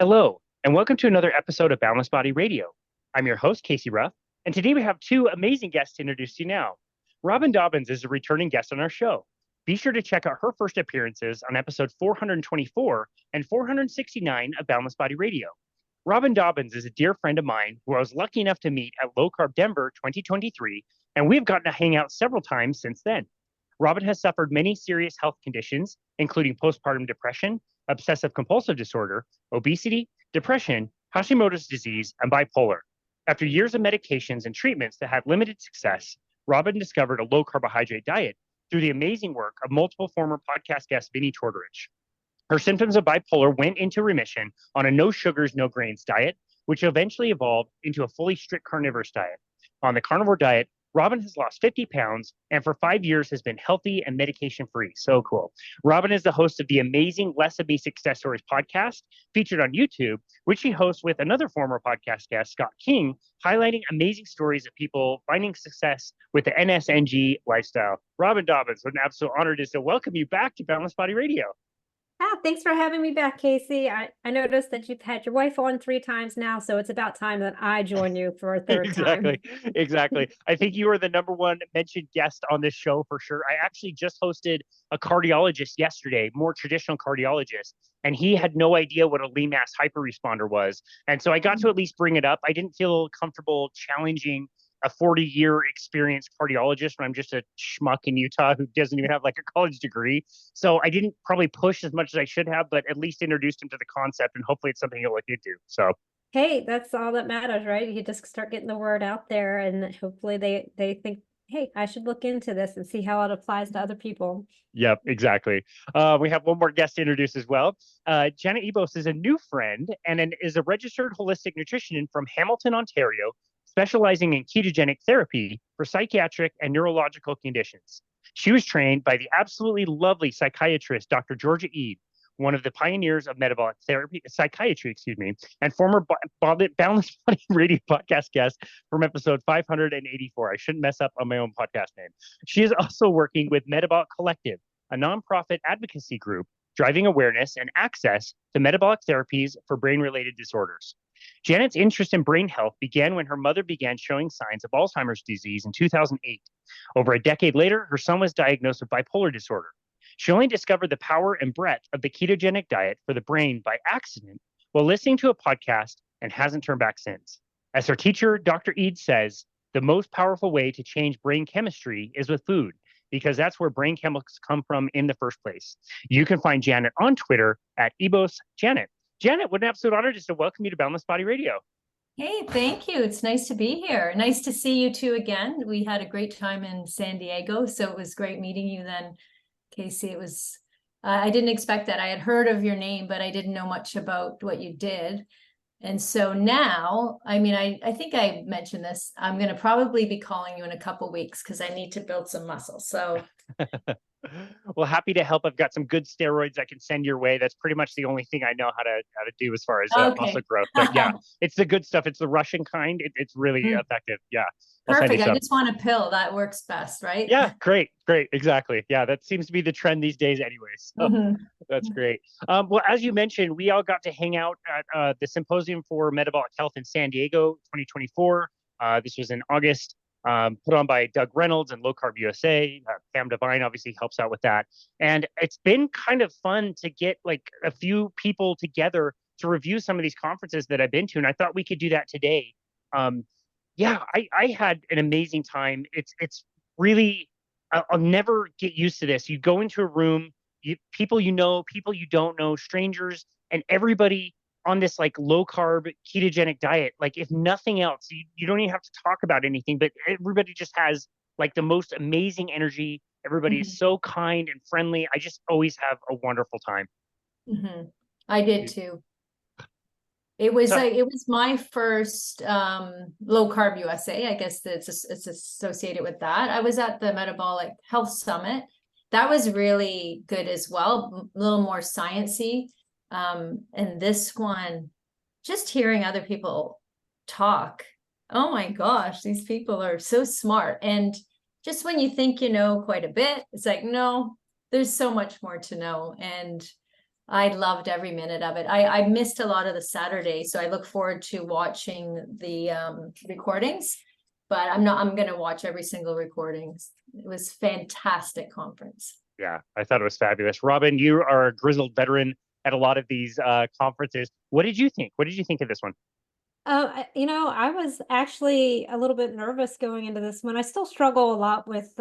Hello, and welcome to another episode of Boundless Body Radio. I'm your host, Casey Ruff, and today we have two amazing guests to introduce to you now. Robyn Dobbins is a returning guest on our show. Be sure to check out her first appearances on episode 424 and 469 of Boundless Body Radio. Robyn Dobbins is a dear friend of mine who I was lucky enough to meet at Low Carb Denver 2023, and we've gotten to hang out several times since then. Robyn has suffered many serious health conditions, including postpartum depression, obsessive compulsive disorder, obesity, depression, Hashimoto's disease, and bipolar. After years of medications and treatments that had limited success, Robyn discovered a low carbohydrate diet through the amazing work of multiple former podcast guest Vinnie Tortorich. Her symptoms of bipolar went into remission on a no sugars, no grains diet, which eventually evolved into a fully strict carnivorous diet. On the carnivore diet, Robyn has lost 50 pounds and for 5 years has been healthy and medication free. So cool. Robyn is the host of the amazing Less Obese Success Stories podcast featured on YouTube, which she hosts with another former podcast guest, Scott King, highlighting amazing stories of people finding success with the NSNG lifestyle. Robyn Dobbins, what an absolute honor it is to welcome you back to Boundless Body Radio. Thanks for having me back, Casey. I noticed that you've had your wife on 3 times now, so it's about time that I join you for a third time. Exactly. I think you are the number one mentioned guest on this show for sure. I actually just hosted a cardiologist yesterday, more traditional cardiologist, and he had no idea what a lean mass hyperresponder was. And so I got to at least bring it up. I didn't feel comfortable challenging a 40-year experienced cardiologist when I'm just a schmuck in Utah who doesn't even have like a college degree. So I didn't probably push as much as I should have, but at least introduced him to the concept, and hopefully it's something he'll look into. So hey, that's all that matters, right? You just start getting the word out there, and hopefully they think, hey, I should look into this and see how it applies to other people. Yep, exactly. We have one more guest to introduce as well. Janet Ebos is a new friend and is a registered holistic nutritionist from Hamilton, Ontario, specializing in ketogenic therapy for psychiatric and neurological conditions. She was trained by the absolutely lovely psychiatrist, Dr. Georgia Ede, one of the pioneers of metabolic psychiatry, and former Boundless Body Radio podcast guest from episode 584. I shouldn't mess up on my own podcast name. She is also working with Metabolic Collective, a nonprofit advocacy group driving awareness and access to metabolic therapies for brain-related disorders. Janet's interest in brain health began when her mother began showing signs of Alzheimer's disease in 2008. Over a decade later, her son was diagnosed with bipolar disorder. She only discovered the power and breadth of the ketogenic diet for the brain by accident while listening to a podcast and hasn't turned back since. As her teacher, Dr. Ede says, the most powerful way to change brain chemistry is with food, because that's where brain chemicals come from in the first place. You can find Janet on Twitter at EbosJanet. Janet, what an absolute honor just to welcome you to Boundless Body Radio. Hey, thank you. It's nice to be here. Nice to see you two again. We had a great time in San Diego, so it was great meeting you then, Casey. It was, I didn't expect that. I had heard of your name, but I didn't know much about what you did. And so now, I mean, I think I mentioned this, I'm going to probably be calling you in a couple weeks because I need to build some muscle. So well, happy to help. I've got some good steroids I can send your way. That's pretty much the only thing I know how to do as far as muscle growth. But yeah, it's the good stuff. It's the Russian kind. It's really effective. Yeah. Perfect. I just want a pill. That works best, right? Yeah, great. Exactly. Yeah, that seems to be the trend these days anyways. So that's great. Well, as you mentioned, we all got to hang out at the Symposium for Metabolic Health in San Diego 2024. This was in August. Put on by Doug Reynolds and Low Carb USA. Pam Devine obviously helps out with that. And it's been kind of fun to get like a few people together to review some of these conferences that I've been to. And I thought we could do that today. I had an amazing time. It's really, I'll never get used to this. You go into a room, people you know, people you don't know, strangers, and everybody on this like low carb ketogenic diet. Like if nothing else, you don't even have to talk about anything, but everybody just has like the most amazing energy. Everybody is so kind and friendly. I just always have a wonderful time. I did too. It was my first Low Carb USA. I guess it's associated with that. I was at the Metabolic Health Summit. That was really good as well, a little more sciencey. And this one, just hearing other people talk, oh my gosh, these people are so smart. And just when you think you know quite a bit, it's like, no, there's so much more to know. And I loved every minute of it. I missed a lot of the Saturday, so I look forward to watching the recordings, but I'm going to watch every single recording. It was fantastic conference. Yeah, I thought it was fabulous. Robyn, you are a grizzled veteran at a lot of these conferences. What did you think? What did you think of this one? I was actually a little bit nervous going into this one. I still struggle a lot with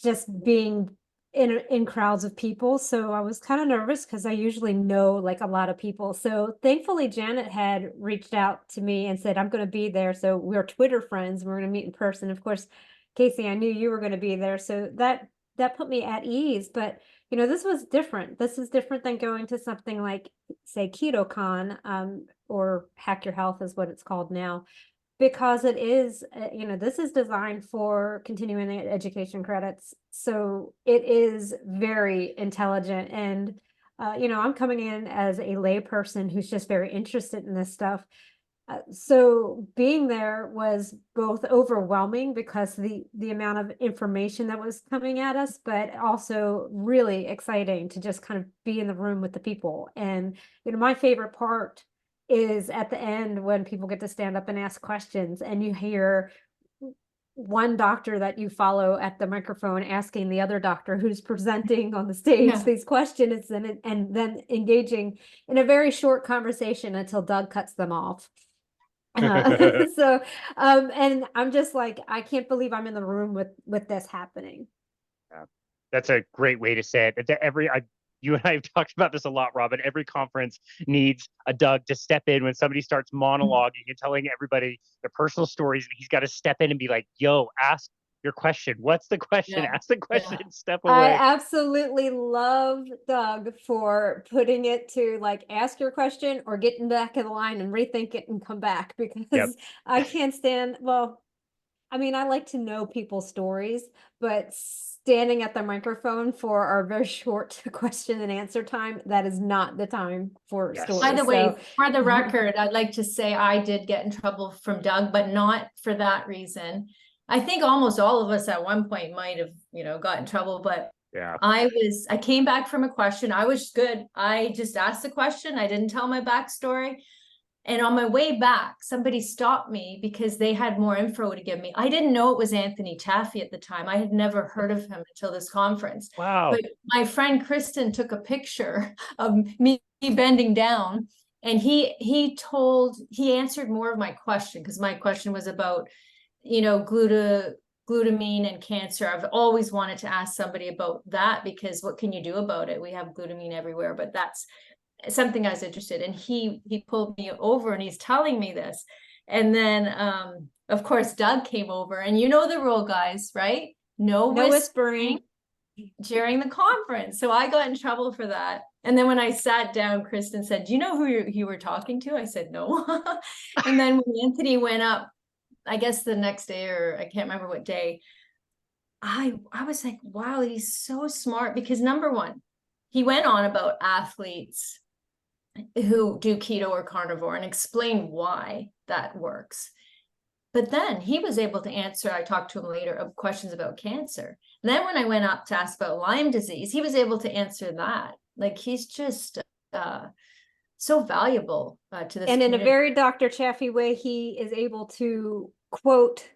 just being in crowds of people. So I was kind of nervous because I usually know like a lot of people. So thankfully Janet had reached out to me and said, I'm going to be there. So we're Twitter friends. We're going to meet in person. Of course, Casey, I knew you were going to be there. So that put me at ease. But this was different. This is different than going to something like, say, KetoCon, or Hack Your Health is what it's called now. Because it is, this is designed for continuing education credits. So it is very intelligent. And, I'm coming in as a lay person who's just very interested in this stuff. So being there was both overwhelming because the amount of information that was coming at us, but also really exciting to just kind of be in the room with the people. And, my favorite part is at the end when people get to stand up and ask questions and you hear one doctor that you follow at the microphone asking the other doctor who's presenting on the stage these questions and then engaging in a very short conversation until Doug cuts them off. And I'm just like, I can't believe I'm in the room with this happening. Yeah, that's a great way to say it. You and I have talked about this a lot, Robyn. Every conference needs a Doug to step in when somebody starts monologuing and telling everybody their personal stories, and he's got to step in and be like, yo, ask your question. What's the question? Ask the question, step away. I absolutely love Doug for putting it to like, ask your question or get back in the line and rethink it and come back, because I can't stand, I like to know people's stories, but standing at the microphone for our very short question and answer time, that is not the time for stories. By the way, for the record, I'd like to say I did get in trouble from Doug, but not for that reason. I think almost all of us at one point might have, got in trouble, but I came back from a question. I was good. I just asked the question. I didn't tell my backstory. And on my way back, somebody stopped me because they had more info to give me. I didn't know it was Anthony Chaffee at the time. I had never heard of him until this conference. Wow. But my friend Kristen took a picture of me bending down, and he answered more of my question, because my question was about, glutamine and cancer. I've always wanted to ask somebody about that, because what can you do about it? We have glutamine everywhere, but that's something I was interested in. He pulled me over and he's telling me this. And then, of course, Doug came over, and you know the rule, guys, right? No whispering during the conference. So I got in trouble for that. And then when I sat down, Kristen said, do you know who you were talking to? I said, no. And then when Anthony went up, I guess the next day, or I can't remember what day, I was like, wow, he's so smart. Because number one, he went on about athletes who do keto or carnivore and explain why that works. But then he was able to answer, I talked to him later, of questions about cancer. And then when I went up to ask about Lyme disease, he was able to answer that. Like, he's just so valuable to this and community. In a very Dr. Chaffee way, he is able to quote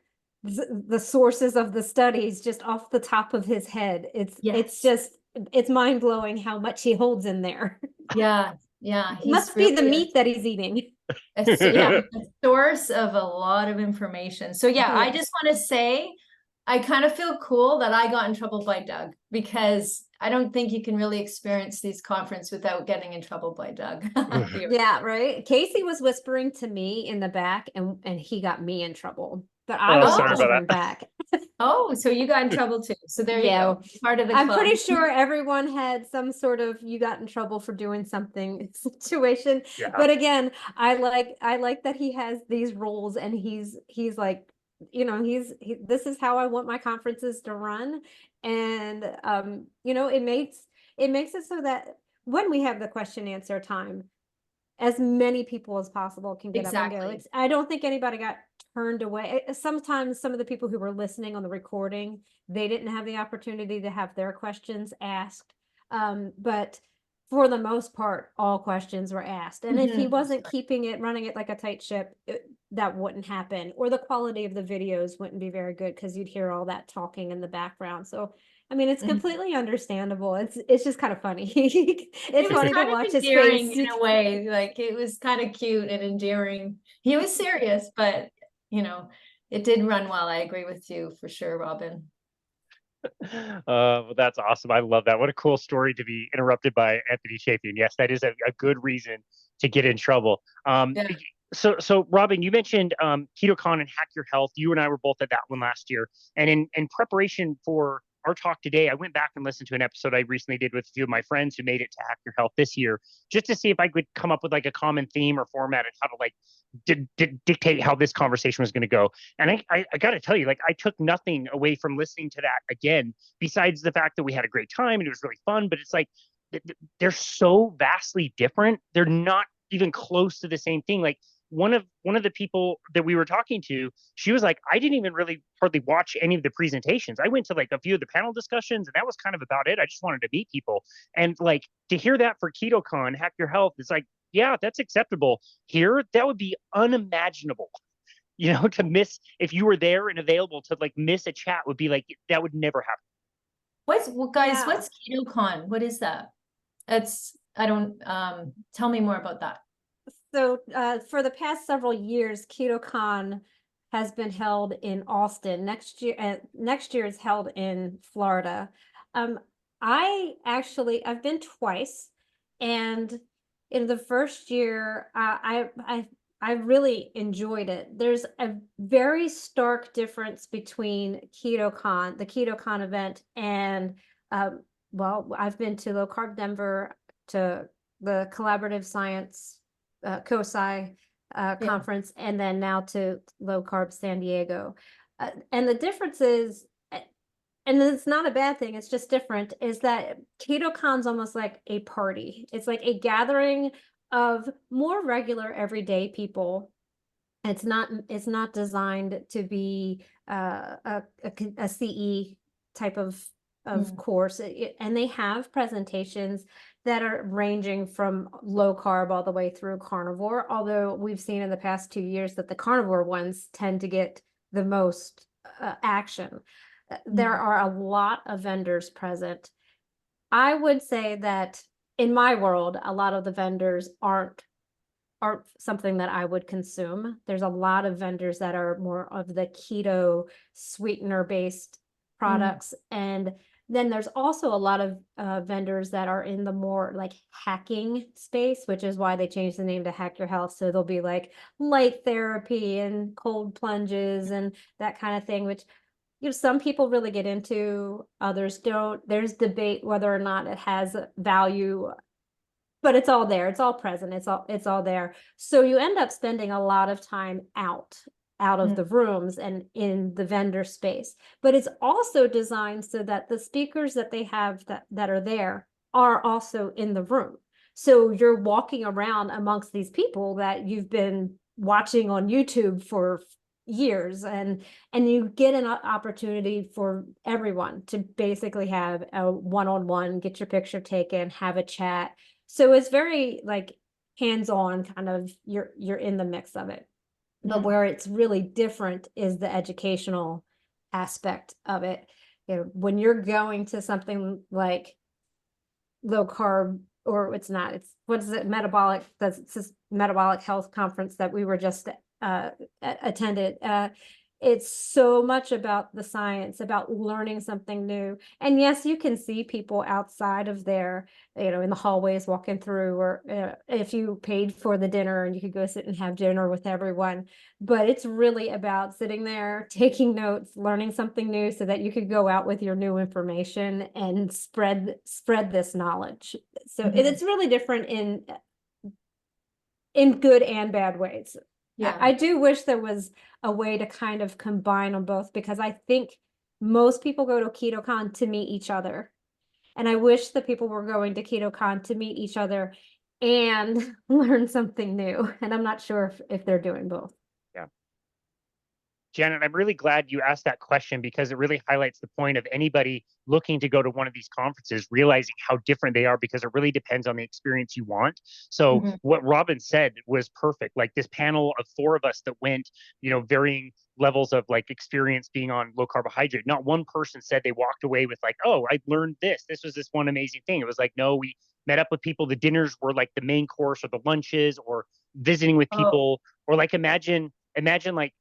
the sources of the studies just off the top of his head. It's mind-blowing how much he holds in there. Yeah, it must be the meat that he's eating. A source of a lot of information. So I just want to say, I kind of feel cool that I got in trouble by Doug, because I don't think you can really experience these conferences without getting in trouble by Doug. Yeah, right. Casey was whispering to me in the back, and he got me in trouble. But I was whispering back. Oh, so you got in trouble too. So there you go. Part of the club. I'm pretty sure everyone had some sort of you got in trouble for doing something situation. Yeah. But again, I like that he has these rules, and he's like, this is how I want my conferences to run. And it makes it so that when we have the question answer time, as many people as possible can get up and go. I don't think anybody got turned away. Sometimes some of the people who were listening on the recording, they didn't have the opportunity to have their questions asked. But for the most part, all questions were asked. And if he Mhm. wasn't running it like a tight ship, that wouldn't happen. Or the quality of the videos wouldn't be very good because you'd hear all that talking in the background. So, I mean, it's Mhm. completely understandable. It's just kind of funny. It It's was funny to kind of watch his endearing face. in a way, like it was kind of cute and endearing. He was serious, but you know, it did run well. I agree with you for sure, Robyn. Well, that's awesome. I love that. What a cool story to be interrupted by Anthony Chafin. Yes, that is a good reason to get in trouble. Yeah. So Robyn, you mentioned KetoCon and Hack Your Health. You and I were both at that one last year. And in preparation for our talk today, I went back and listened to an episode I recently did with a few of my friends who made it to Hack Your Health this year, just to see if I could come up with like a common theme or format and how to like dictate how this conversation was going to go. And I got to tell you, like, I took nothing away from listening to that again, besides the fact that we had a great time and it was really fun. But it's like they're so vastly different. They're not even close to the same thing. Like one of the people that we were talking to, she was like, I didn't even really hardly watch any of the presentations. I went to like a few of the panel discussions, and that was kind of about it. I just wanted to meet people. And like to hear that for KetoCon, Hack Your Health, it's like, yeah, that's acceptable. Here, that would be unimaginable. To miss if you were there and available to like miss a chat would be like that would never happen. Guys, Yeah. what's KetoCon? What is that? I don't, tell me more about that. So for the past several years, KetoCon has been held in Austin. Next year is held in Florida. I've been twice, and in the first year, I really enjoyed it. There's a very stark difference between the KetoCon event, and well, I've been to Low Carb Denver, to the Collaborative Science COSI conference, and then now to Low Carb San Diego. And the difference is, and it's not a bad thing, it's just different, is that KetoCon's almost like a party. It's like a gathering of more regular everyday people. It's not designed to be a CE type of course. And they have presentations that are ranging from low carb all the way through carnivore, although we've seen in the past 2 years that the carnivore ones tend to get the most action. There are a lot of vendors present. I would say that in my world, a lot of the vendors aren't something that I would consume. There's a lot of vendors that are more of the keto sweetener based products. And then there's also a lot of vendors that are in the more like hacking space, which is why they changed the name to Hack Your Health. So there'll be like light therapy and cold plunges and that kind of thing, which some people really get into, others don't. There's debate whether or not it has value, but it's all there. It's all present. It's all there. So you end up spending a lot of time out of the rooms and in the vendor space. But it's also designed so that the speakers that they have that are there are also in the room. So you're walking around amongst these people that you've been watching on YouTube for years, and you get an opportunity for everyone to basically have a one-on-one, get your picture taken, have a chat. So it's very like hands-on, kind of you're in the mix of it. But where it's really different is the educational aspect of it. When you're going to something like low carb, or it's what is it, metabolic health conference that we were just attended. It's so much about the science, about learning something new. And yes, you can see people outside of there, in the hallways walking through, or if you paid for the dinner and you could go sit and have dinner with everyone. But it's really about sitting there, taking notes, learning something new so that you could go out with your new information and spread this knowledge. So it's really different in good and bad ways. Yeah. I do wish there was a way to kind of combine them both, because I think most people go to KetoCon to meet each other. And I wish that people were going to KetoCon to meet each other and learn something new. And I'm not sure if they're doing both. Yeah. Janet, I'm really glad you asked that question because it really highlights the point of anybody looking to go to one of these conferences, realizing how different they are because it really depends on the experience you want. So what Robyn said was perfect. Like this panel of 4 of us that went, varying levels of like experience being on low carbohydrate. Not one person said they walked away with like, oh, I learned this. This was this one amazing thing. It was like, no, we met up with people. The dinners were like the main course or the lunches or visiting with people or like imagine like,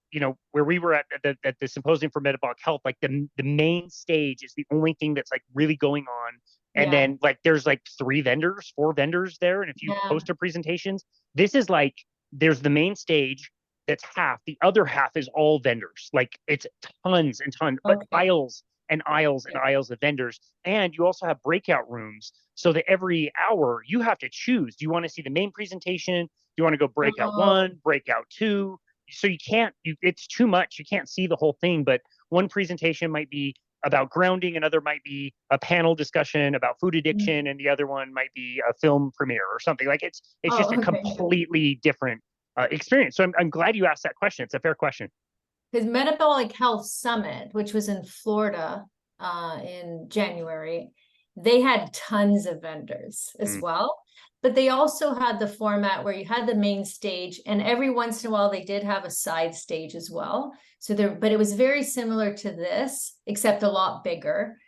where we were at the Symposium for Metabolic Health, like the main stage is the only thing that's like really going on. And then like, there's like 4 vendors there and a few poster presentations. This is like, there's the main stage that's half, the other half is all vendors. Like it's tons and tons, but aisles and aisles and aisles of vendors. And you also have breakout rooms so that every hour you have to choose. Do you want to see the main presentation? Do you want to go breakout 1, breakout 2? So it's too much. You can't see the whole thing, but one presentation might be about grounding, another might be a panel discussion about food addiction, and the other one might be a film premiere or something. Like it's just a completely different experience. So I'm glad you asked that question. It's a fair question. Because Metabolic Health Summit, which was in Florida in January, they had tons of vendors as well. But they also had the format where you had the main stage, and every once in a while they did have a side stage as well. But it was very similar to this, except a lot bigger,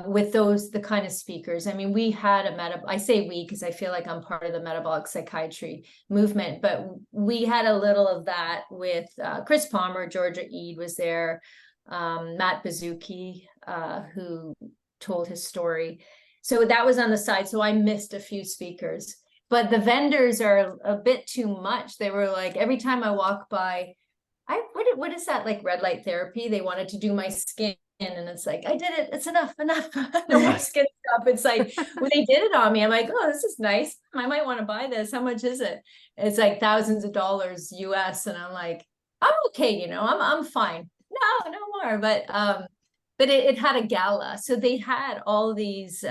with the kind of speakers. I mean, we had I say we because I feel like I'm part of the metabolic psychiatry movement, but we had a little of that with Chris Palmer, Georgia Ede was there, Matt Bazuki, who told his story. So that was on the side. So I missed a few speakers, but the vendors are a bit too much. They were like, every time I walk by, what is that, like red light therapy? They wanted to do my skin. And it's like, I did it. It's enough. No more skin stuff. It's like, when they did it on me, I'm like, oh, this is nice. I might want to buy this. How much is it? It's like thousands of dollars US. And I'm like, I'm okay. I'm fine. No more. But it had a gala. So they had all these,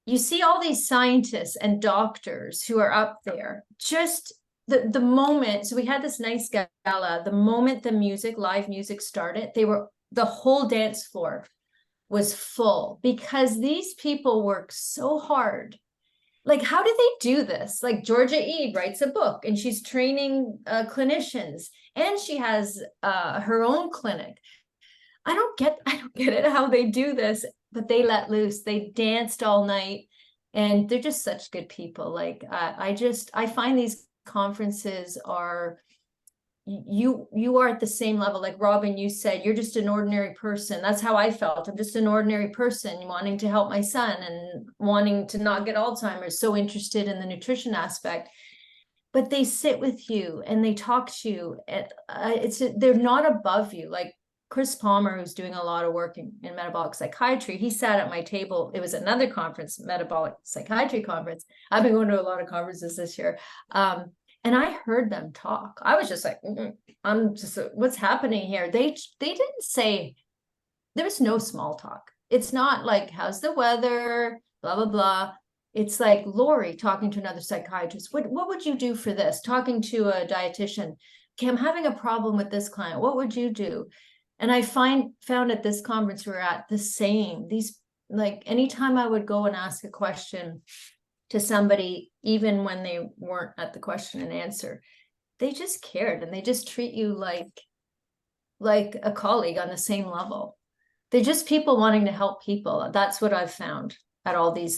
you see all these scientists and doctors who are up there. Just the moment, so we had this nice gala, the moment the live music started, the whole dance floor was full because these people work so hard. Like, how do they do this? Like Georgia Ede writes a book and she's training clinicians and she has her own clinic. I don't get it how they do this, but they let loose. They danced all night and they're just such good people. Like I find these conferences are, you are at the same level. Like Robyn, you said, you're just an ordinary person. That's how I felt. I'm just an ordinary person wanting to help my son and wanting to not get Alzheimer's, so interested in the nutrition aspect. But they sit with you and they talk to you. They're not above you. Like Chris Palmer, who's doing a lot of work in metabolic psychiatry, he sat at my table. It was another conference, metabolic psychiatry conference. I've been going to a lot of conferences this year. And I heard them talk. I was just like, what's happening here? They didn't say, there was no small talk. It's not like, how's the weather, blah, blah, blah. It's like Lori talking to another psychiatrist. What would you do for this? Talking to a dietitian. Okay, I'm having a problem with this client. What would you do? And I found at this conference we're at the same. These, like, anytime I would go and ask a question to somebody, even when they weren't at the question and answer, they just cared and they just treat you like a colleague on the same level. They're just people wanting to help people. That's what I've found at all the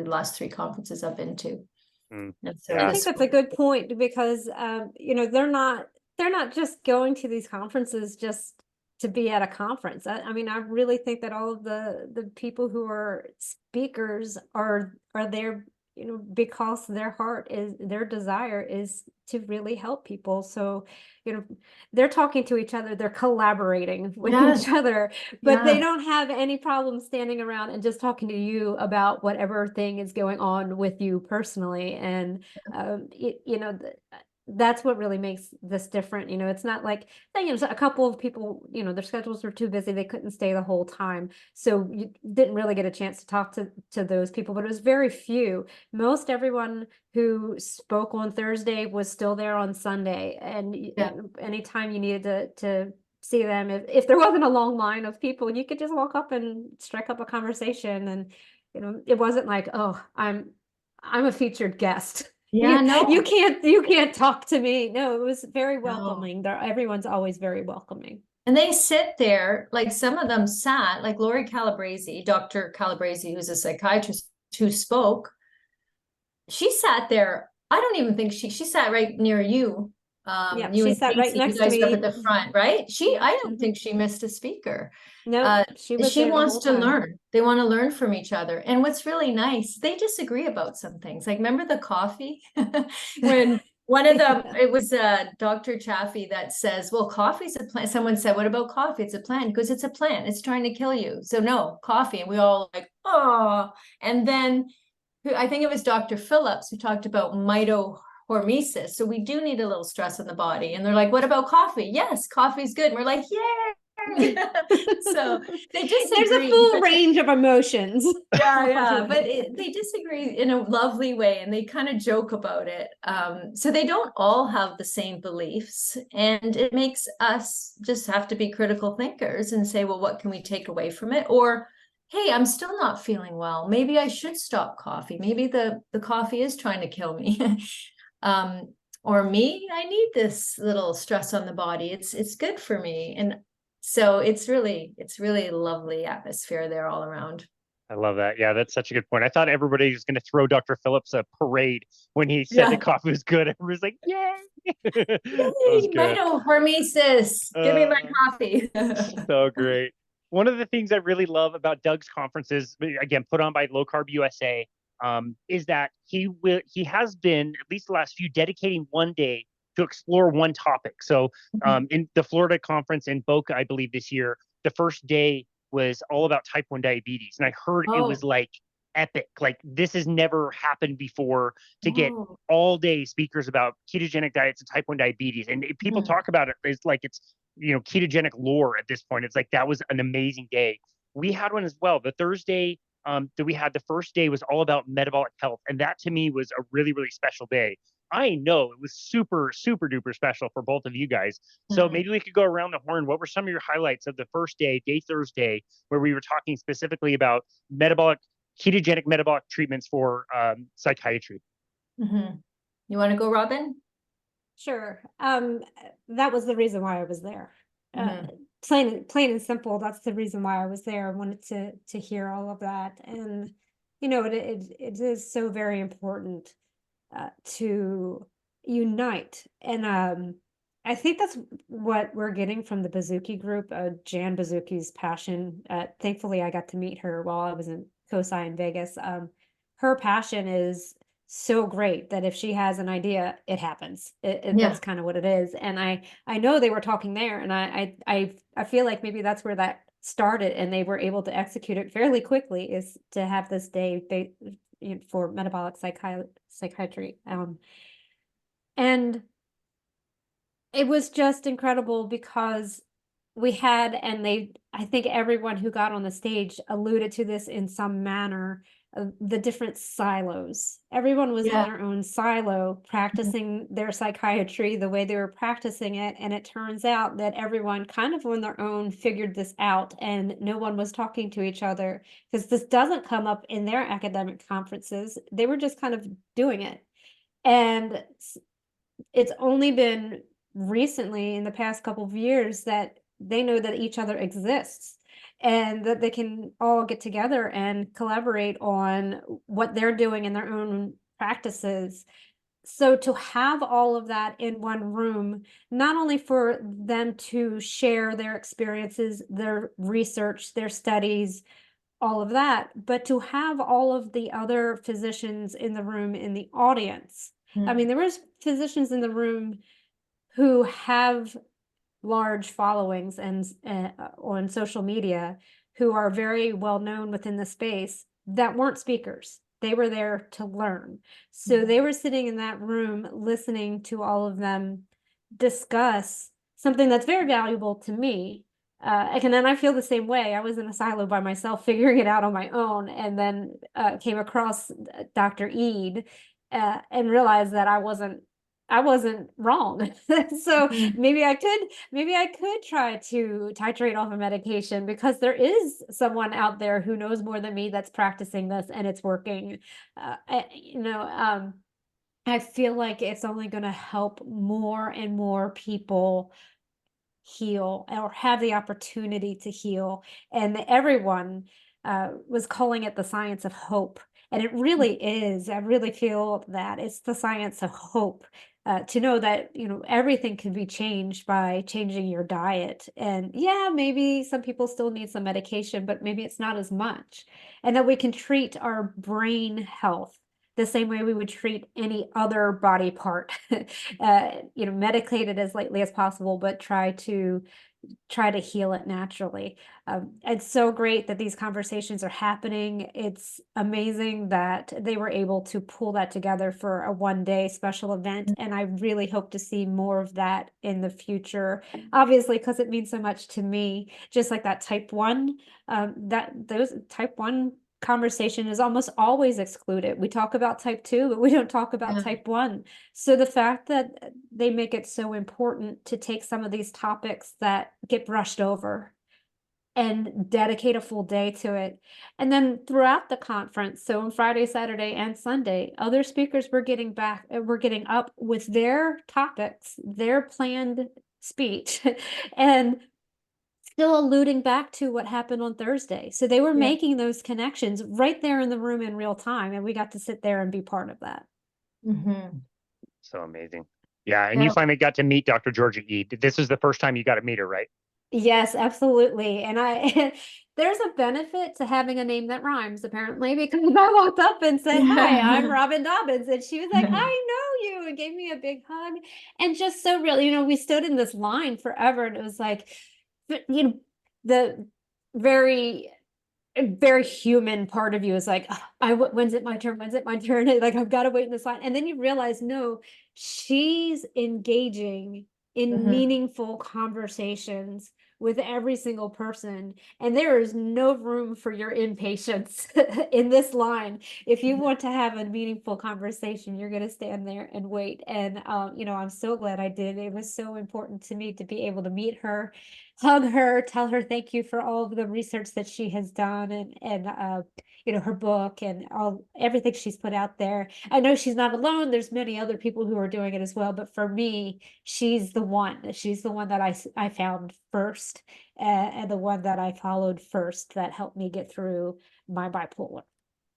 last 3 conferences I've been to. So I think that's a good point because they're not just going to these conferences just to be at a conference. I mean, I really think that all of the people who are speakers are there, because their desire is to really help people. So, they're talking to each other, they're collaborating with each other, but they don't have any problem standing around and just talking to you about whatever thing is going on with you personally. And, that's what really makes this different. It's not like, a couple of people, their schedules were too busy. They couldn't stay the whole time. So you didn't really get a chance to talk to those people, but it was very few. Most everyone who spoke on Thursday was still there on Sunday. And anytime you needed to see them, if there wasn't a long line of people, you could just walk up and strike up a conversation. And, it wasn't like, oh, I'm a featured guest. Yeah, no. You can't talk to me. No, it was very welcoming. Everyone's always very welcoming. And they sit there, like some of them sat, like Lori Calabrese, Dr. Calabrese, who's a psychiatrist who spoke. She sat there. I don't even think she sat right near you. She sat right next to me. You guys up at the front, right? I don't think she missed a speaker. No, she wants to learn. They want to learn from each other. And what's really nice, they disagree about some things. Like, remember the coffee? When one of them, it was Dr. Chaffee that says, well, coffee's a plant. Someone said, what about coffee? It's a plant. Because it's a plant. It's trying to kill you. So no, coffee. And we all like, oh. And then I think it was Dr. Phillips who talked about mitohormesis. So we do need a little stress in the body. And they're like, what about coffee? Yes, coffee's good. And we're like, yay. So they disagree. There's a full range of emotions. Yeah, but they disagree in a lovely way, and they kind of joke about it. So they don't all have the same beliefs, and it makes us just have to be critical thinkers and say, well, what can we take away from it? Or, hey, I'm still not feeling well. Maybe I should stop coffee. Maybe the coffee is trying to kill me. Or me, I need this little stress on the body. It's good for me. And so it's really lovely atmosphere there all around. I love that. Yeah, that's such a good point. I thought everybody was going to throw Dr. Phillips a parade when he said the coffee was good. Everybody's like, yay! Mitohormesis. Give me my coffee. So great. One of the things I really love about Doug's conferences, again, put on by Low Carb USA, is that he has been, at least the last few, dedicating one day to explore one topic. So in the Florida conference in Boca, I believe this year, the first day was all about type 1 diabetes. And I heard it was like epic. Like, this has never happened before, to get all day speakers about ketogenic diets and type 1 diabetes. And people talk about it, it's like it's, ketogenic lore at this point. It's like, that was an amazing day. We had one as well. The Thursday that we had, the first day, was all about metabolic health. And that to me was a really, really special day. I know it was super, super duper special for both of you guys. So maybe we could go around the horn. What were some of your highlights of the first day, day Thursday, where we were talking specifically about ketogenic metabolic treatments for psychiatry? You want to go, Robyn? Sure. That was the reason why I was there. Plain and simple. That's the reason why I was there. I wanted to hear all of that. And, it is so very important to unite. And I think that's what we're getting from the Bazuki group, Jan Bazuki's passion. Thankfully, I got to meet her while I was in COSI in Vegas. Her passion is so great that if she has an idea, it happens. That's kind of what it is. And I know they were talking there, and I feel like maybe that's where that started, and they were able to execute it fairly quickly, is to have this day for metabolic psychiatry. And it was just incredible because we had, and I think everyone who got on the stage alluded to this in some manner, the different silos. Everyone was in their own silo, practicing their psychiatry the way they were practicing it. And it turns out that everyone kind of on their own figured this out, and no one was talking to each other, because this doesn't come up in their academic conferences. They were just kind of doing it. And it's only been recently, in the past couple of years, that they know that each other exists, and that they can all get together and collaborate on what they're doing in their own practices. So to have all of that in one room, not only for them to share their experiences, their research, their studies, all of that, but to have all of the other physicians in the room, in the audience. I mean, there was physicians in the room who have large followings and on social media, who are very well known within the space, that weren't speakers. They were there to learn. So they were sitting in that room listening to all of them discuss something that's very valuable to me. And then I feel the same way. I was in a silo by myself, figuring it out on my own, and then came across Dr. Eid and realized that I wasn't wrong. So maybe I could try to titrate off a medication, because there is someone out there who knows more than me that's practicing this and it's working. I feel like it's only going to help more and more people heal or have the opportunity to heal. And everyone was calling it the science of hope. And it really is. I really feel that it's the science of hope, to know that, everything can be changed by changing your diet. And yeah, maybe some people still need some medication, but maybe it's not as much. And that we can treat our brain health the same way we would treat any other body part, medicate it as lightly as possible, but try to heal it naturally. It's so great that these conversations are happening. It's amazing that they were able to pull that together for a one-day special event. And I really hope to see more of that in the future, obviously, because it means so much to me. Just like that type 1, those type 1 conversation is almost always excluded. We talk about type 2, but we don't talk about type 1. So the fact that they make it so important to take some of these topics that get brushed over and dedicate a full day to it. And then throughout the conference, so on Friday, Saturday, and Sunday, other speakers were getting up with their topics, their planned speech, and still alluding back to what happened on Thursday. So they were making those connections right there in the room in real time. And we got to sit there and be part of that. So amazing. Yeah. And you finally got to meet Dr. Georgia Eid. This is the first time you got to meet her, right? Yes, absolutely. And there's a benefit to having a name that rhymes, apparently, because I walked up and said, "Hi, I'm Robyn Dobbins." And she was like, "I know you," and gave me a big hug. And just so real, we stood in this line forever, and it was like, the very, very human part of you is like, when's it my turn? When's it my turn? Like, I've got to wait in this line. And then you realize, no, she's engaging in meaningful conversations with every single person. And there is no room for your impatience in this line. If you want to have a meaningful conversation, you're going to stand there and wait. And, I'm so glad I did. It was so important to me to be able to meet her, hug her, tell her thank you for all of the research that she has done, and her book and everything she's put out there. I know she's not alone. There's many other people who are doing it as well, but for me, she's the one that I found first, and the one that I followed first, that helped me get through my bipolar.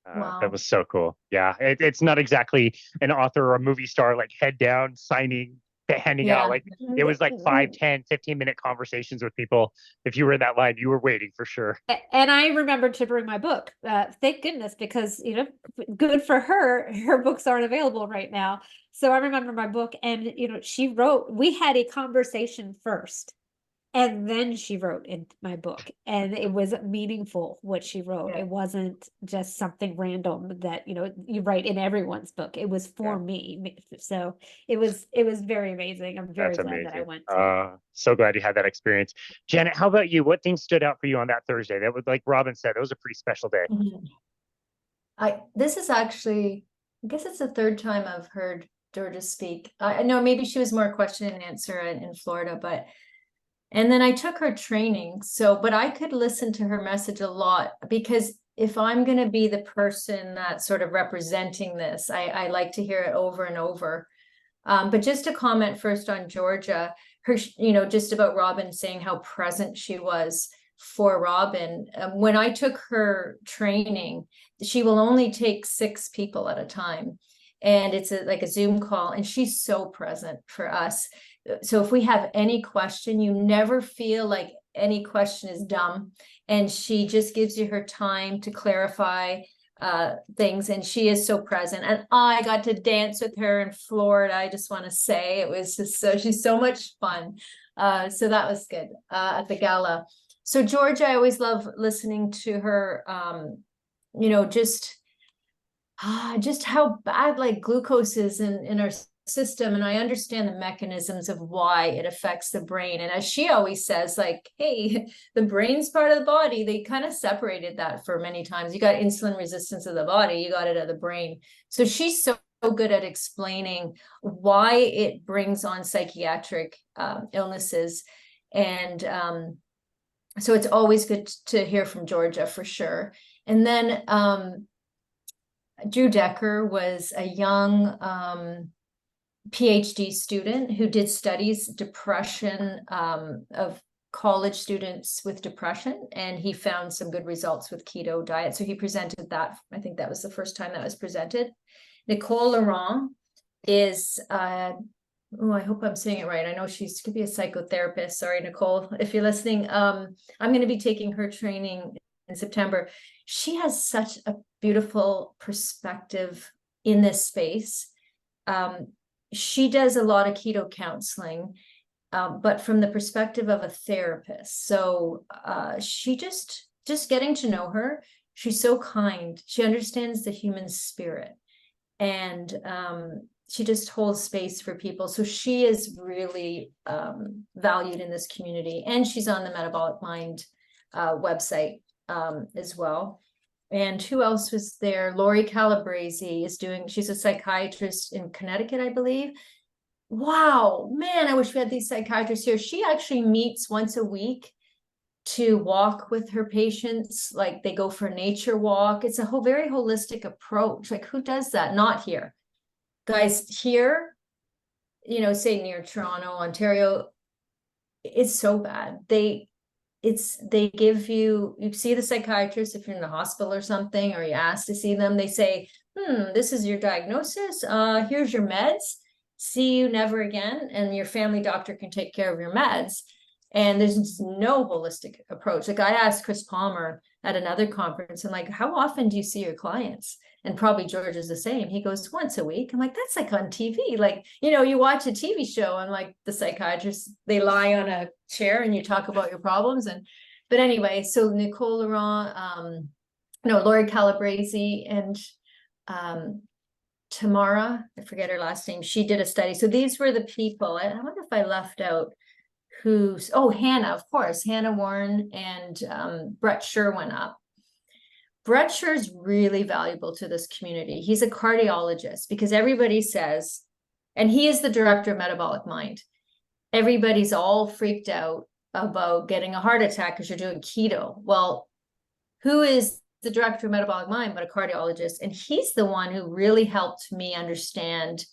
Wow. That was so cool. Yeah. It's not exactly an author or a movie star, like head down, signing, handing out. Like, it was like 5, 10, 15-minute conversations with people. If you were in that line, you were waiting for sure. And I remembered to bring my book. Thank goodness, because, good for her, her books aren't available right now. So I remember my book, and, we had a conversation first, and then she wrote in my book, and it was meaningful what she wrote. It wasn't just something random that, you write in everyone's book. It was for me. So it was very amazing. I'm very glad that I went to. So glad you had that experience. Janet, how about you? What things stood out for you on that Thursday? That was, like Robyn said, it was a pretty special day. This is actually, I guess it's the third time I've heard Georgia speak. I know maybe she was more question and answer in Florida, and then I took her training. But I could listen to her message a lot, because if I'm going to be the person that's sort of representing this, I like to hear it over and over. But just to comment first on Georgia, her, just about Robyn saying how present she was for Robyn. When I took her training, she will only take 6 people at a time. And it's like a Zoom call, and she's so present for us. So if we have any question, you never feel like any question is dumb, and she just gives you her time to clarify things, and she is so present. And I got to dance with her in Florida. I just want to say it was just she's so much fun. So that was good at the gala. So Georgia, I always love listening to her, just just how bad like glucose is in our system. And I understand the mechanisms of why it affects the brain. And as she always says, like, hey, the brain's part of the body. They kind of separated that for many times. You got insulin resistance of the body, you got it of the brain. So she's so good at explaining why it brings on psychiatric illnesses. And so it's always good to hear from Georgia for sure. And then Drew Decker was a young PhD student who did studies depression of college students with depression, and he found some good results with keto diet. So he presented that. I think that was the first time that was presented. Nicole Laurent is I hope I'm saying it right. I know could be a psychotherapist. Sorry, Nicole, if you're listening. I'm going to be taking her training in September. She has such a beautiful perspective in this space. She does a lot of keto counseling, but from the perspective of a therapist. So she just getting to know her, she's so kind. She understands the human spirit, and she just holds space for people. So she is really valued in this community, and she's on the Metabolic Mind website as well. And who else was there? Lori Calabrese she's a psychiatrist in Connecticut, I believe. Wow, man, I wish we had these psychiatrists here. She actually meets once a week to walk with her patients. Like, they go for a nature walk. It's a very holistic approach. Like, who does that? Not here. Guys, here, say near Toronto, Ontario, it's so bad. They give you see the psychiatrist if you're in the hospital or something, or you ask to see them. They say, this is your diagnosis. Here's your meds. See you never again. And your family doctor can take care of your meds. And there's no holistic approach. Like, I asked Chris Palmer at another conference, and like, how often do you see your clients? And probably George is the same. He goes once a week. I'm like, that's like on TV. Like, you watch a TV show and like the psychiatrists, they lie on a chair and you talk about your problems. But anyway, so Nicole Laurent, Lori Calabrese, and Tamara, I forget her last name. She did a study. So these were the people. I wonder if I left out Hannah, of course. Hannah Warren and Brett Scher went up. Brett Scher is really valuable to this community. He's a cardiologist, because everybody says, and he is the director of Metabolic Mind. Everybody's all freaked out about getting a heart attack because you're doing keto. Well, who is the director of Metabolic Mind but a cardiologist? And he's the one who really helped me understand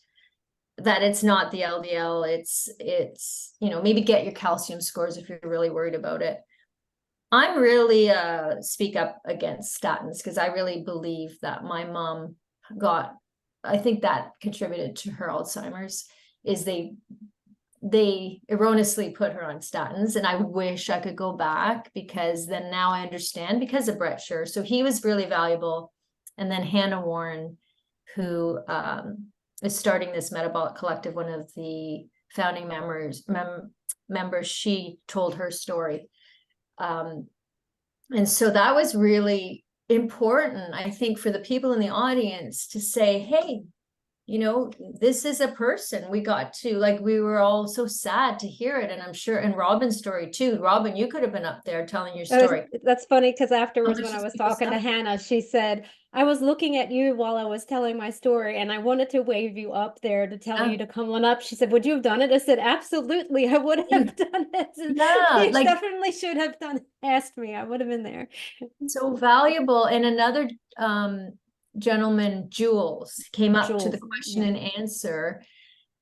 that it's not the LDL. It's maybe get your calcium scores if you're really worried about it. I'm really speak up against statins, because I really believe that my mom I think that contributed to her Alzheimer's, is they erroneously put her on statins. And I wish I could go back, because then now I understand, because of Brett Scher. So he was really valuable. And then Hannah Warren, who is starting this Metabolic Collective, one of the founding members, she told her story. And so that was really important, I think, for the people in the audience to say, hey, this is a person we got to, like, we were all so sad to hear it. And I'm sure, and Robyn's story too. Robyn, you could have been up there telling your story. That's funny, because afterwards, when I was talking to Hannah, she said, I was looking at you while I was telling my story, and I wanted to wave you up there to tell you to come on up. She said, would you have done it? I said, absolutely, I would have done it. Yeah, you definitely should have asked me. I would have been there. So valuable. And another gentleman, Jules, came up to the question and answer,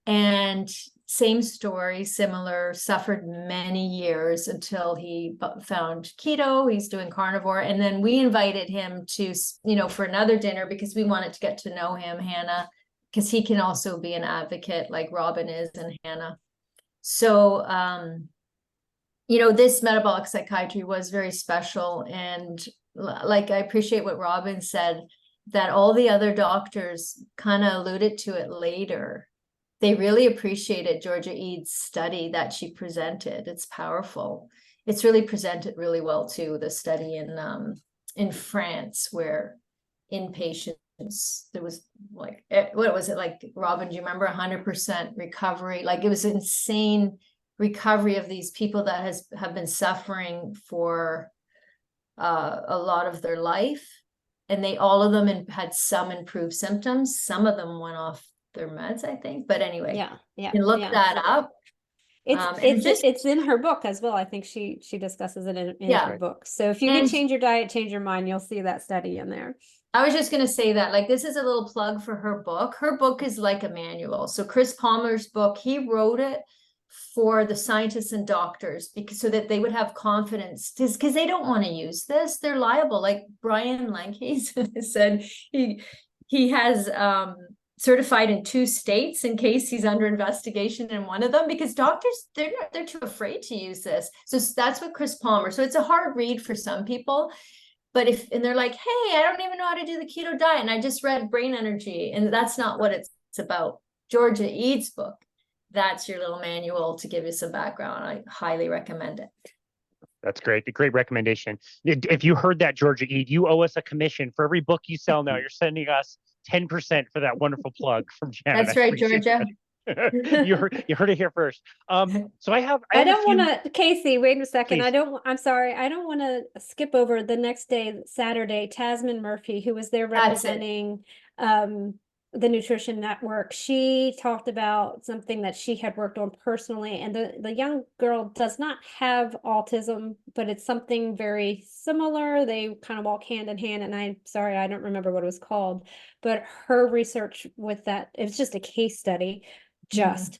and same story, similar, suffered many years until he found keto. He's doing carnivore. And then we invited him to, for another dinner, because we wanted to get to know him, Hannah, because he can also be an advocate like Robyn is, and Hannah. So, this metabolic psychiatry was very special. And like, I appreciate what Robyn said, that all the other doctors kind of alluded to it later. They really appreciated Georgia Eads' study that she presented. It's powerful. It's really presented really well too, the study in France, where inpatients There was like, what was it like, Robyn, do you remember 100% recovery? Like it was insane recovery of these people that have been suffering for a lot of their life. And all of them had some improved symptoms. Some of them went off their meds, I think. But anyway, you can look that up. It's in her book as well. I think she discusses it in her book. So if you can change your diet, change your mind, you'll see that study in there. I was just going to say that, like, this is a little plug for her book. Her book is like a manual. So Chris Palmer's book, he wrote it for the scientists and doctors so that they would have confidence, because they don't want to use this. They're liable. Like Brian Lanke said, he has certified in 2 states in case he's under investigation in one of them, because doctors, they're too afraid to use this. So that's what Chris Palmer. So it's a hard read for some people. But and they're like, hey, I don't even know how to do the keto diet, and I just read Brain Energy, and that's not what it's about. Georgia Ede's book, that's your little manual to give you some background. I highly recommend it. That's great. A great recommendation. If you heard that, Georgia Ede, you owe us a commission for every book you sell now. You're sending us 10% for that wonderful plug from Janet. That's right, Georgia. you heard it here first. So I don't want to, Casey, wait a second. Please. I'm sorry. I don't want to skip over the next day, Saturday, Tasman Murphy, who was there representing the Nutrition Network. She talked about something that she had worked on personally, and the young girl does not have autism, but it's something very similar. They kind of walk hand in hand, and I'm sorry, I don't remember what it was called, but her research with that, it was just a case study.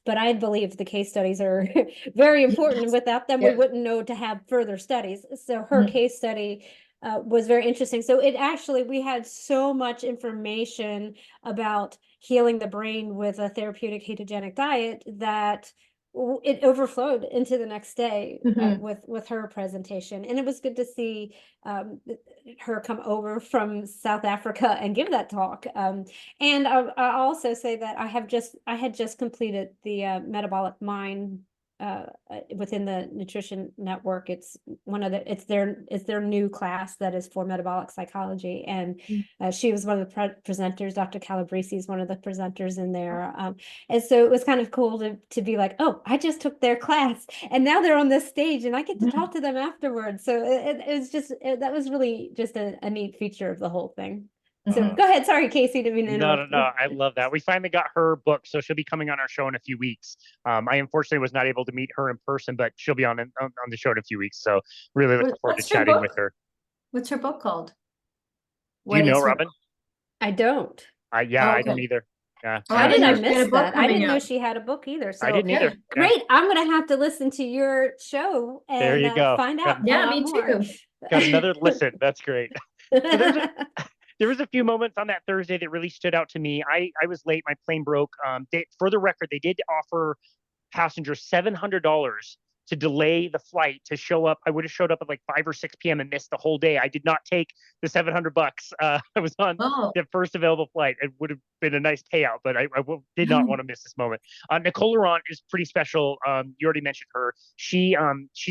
But I believe the case studies are very important, and without them we wouldn't know to have further studies. So her case study was very interesting. So we had so much information about healing the brain with a therapeutic ketogenic diet that it overflowed into the next day with her presentation. And it was good to see her come over from South Africa and give that talk. And I'll also say that I had just completed the Metabolic Mind within the Nutrition Network. It's their new class that is for metabolic psychology, and she was one of the presenters. Dr. Calabrese is one of the presenters in there, and so it was kind of cool to be like, oh, I just took their class, and now they're on this stage, and I get to talk to them afterwards. So it was just that was really just a neat feature of the whole thing. So go ahead. Sorry, Casey, to be No. I love that. We finally got her book, so she'll be coming on our show in a few weeks. I unfortunately was not able to meet her in person, but she'll be on the show in a few weeks. So really looking forward to chatting with her. What's her book called? Do you know, Robyn? I don't. I don't either. Yeah. Why did I miss that? I didn't know she had a book either. So I didn't either. Great. I'm going to have to listen to your show and there you go. Find out. Yeah, me too. Got another listen. That's great. There was a few moments on that Thursday that really stood out to me. I was late. My plane broke. For the record, they did offer passengers $700 to delay the flight to show up. I would have showed up at like 5 or 6 p.m. and missed the whole day. I did not take the $700. I was on the first available flight. It would have been a nice payout, but I did not want to miss this moment. Nicole Laurent is pretty special. You already mentioned her. She's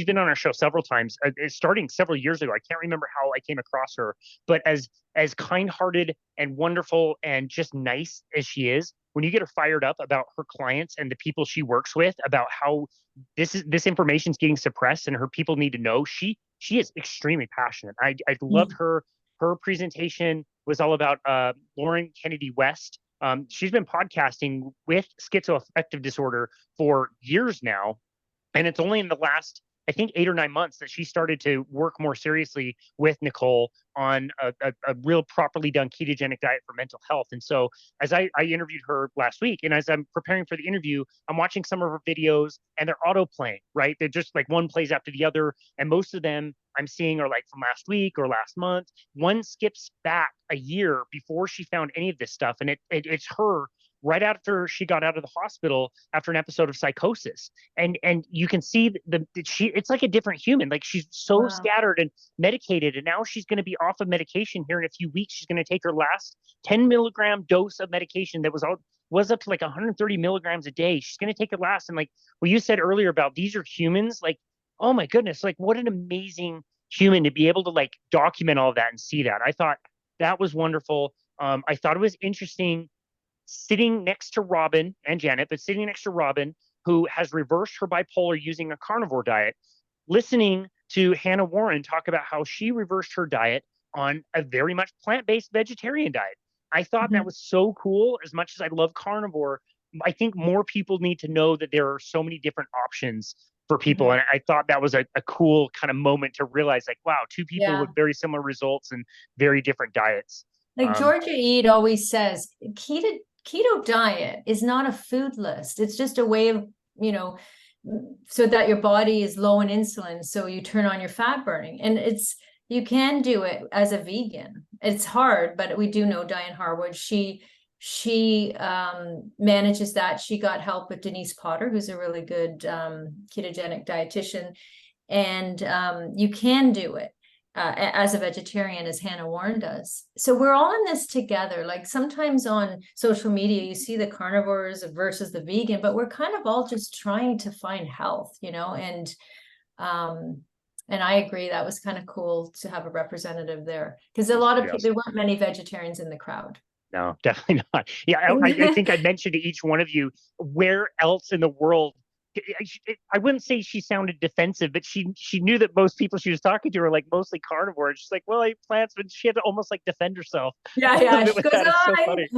been on our show several times, starting several years ago. I can't remember how I came across her, but as kind-hearted and wonderful and just nice as she is, when you get her fired up about her clients and the people she works with, about how this information is getting suppressed and her people need to know, she is extremely passionate. I loved her presentation. Was all about Lauren Kennedy West. She's been podcasting with schizoaffective disorder for years now, and it's only in the last, I think, 8 or 9 months that she started to work more seriously with Nicole on a real properly done ketogenic diet for mental health. And so as I interviewed her last week, and as I'm preparing for the interview, I'm watching some of her videos and they're auto playing, right? They're just like one plays after the other. And most of them I'm seeing are like from last week or last month. One skips back a year before she found any of this stuff. And it's her right after she got out of the hospital after an episode of psychosis. And you can see it's like a different human. Like she's so scattered and medicated. And now she's going to be off of medication here in a few weeks. She's going to take her last 10 milligram dose of medication that was up to like 130 milligrams a day. She's going to take her last. And like what you said earlier about these are humans, like, oh my goodness, like what an amazing human to be able to like document all of that and see that. I thought that was wonderful. I thought it was interesting sitting next to Robyn and Janet, but sitting next to Robyn, who has reversed her bipolar using a carnivore diet, listening to Hannah Warren talk about how she reversed her diet on a very much plant-based vegetarian diet. I thought that was so cool. As much as I love carnivore, I think more people need to know that there are so many different options for people. And I thought that was a cool kind of moment to realize, like, wow, two people with very similar results and very different diets. Like Georgia Ede always says, keto diet is not a food list. It's just a way of, you know, so that your body is low in insulin, so you turn on your fat burning. And you can do it as a vegan. It's hard, but we do know Diane Harwood. She manages that. She got help with Denise Potter, who's a really good ketogenic dietitian, and you can do it as a vegetarian, as Hannah Warren does. So we're all in this together. Like sometimes on social media, you see the carnivores versus the vegan, but we're kind of all just trying to find health, you know, and I agree that was kind of cool to have a representative there, because a lot of people, there weren't many vegetarians in the crowd. No, definitely not. Yeah, I think I mentioned to each one of you, where else in the world, I wouldn't say she sounded defensive, but she knew that most people she was talking to were like mostly carnivore. She's like, well, I eat plants, but she had to almost like defend herself. Yeah. She goes,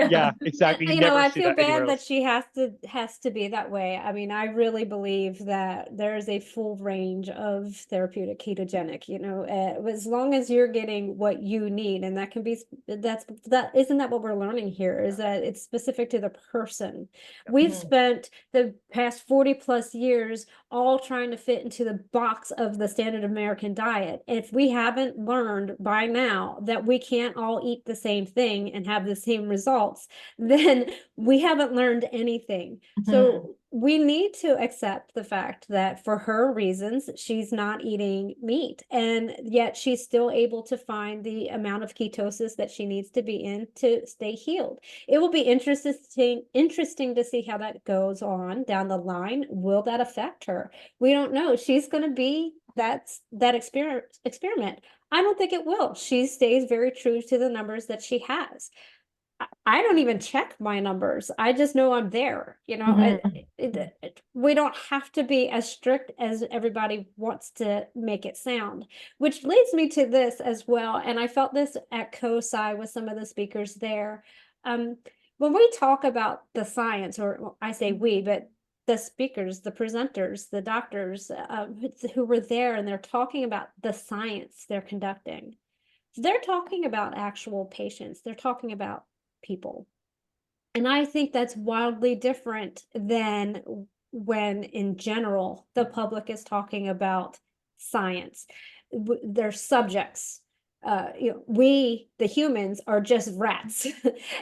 yeah, exactly. You know, I feel bad that she has to be that way. I mean, I really believe that there is a full range of therapeutic ketogenic, you know, as long as you're getting what you need, and that can be, isn't that what we're learning here, is that it's specific to the person. We've spent the past 40 plus years all trying to fit into the box of the standard American diet. If we haven't learned by now that we can't all eat the same thing and have the same results, then we haven't learned anything. So we need to accept the fact that for her reasons, she's not eating meat, and yet she's still able to find the amount of ketosis that she needs to be in to stay healed. It will be interesting to see how that goes on down the line. Will that affect her? We don't know. She's going to be that experiment. I don't think it will. She stays very true to the numbers that she has. I don't even check my numbers. I just know I'm there. You know, we don't have to be as strict as everybody wants to make it sound, which leads me to this as well. And I felt this at COSI with some of the speakers there. When we talk about the science, or I say we, but the speakers, the presenters, the doctors who were there, and they're talking about the science they're conducting. They're talking about actual patients. They're talking about people. And I think that's wildly different than when, in general, the public is talking about science. They're subjects. You know, we, the humans, are just rats,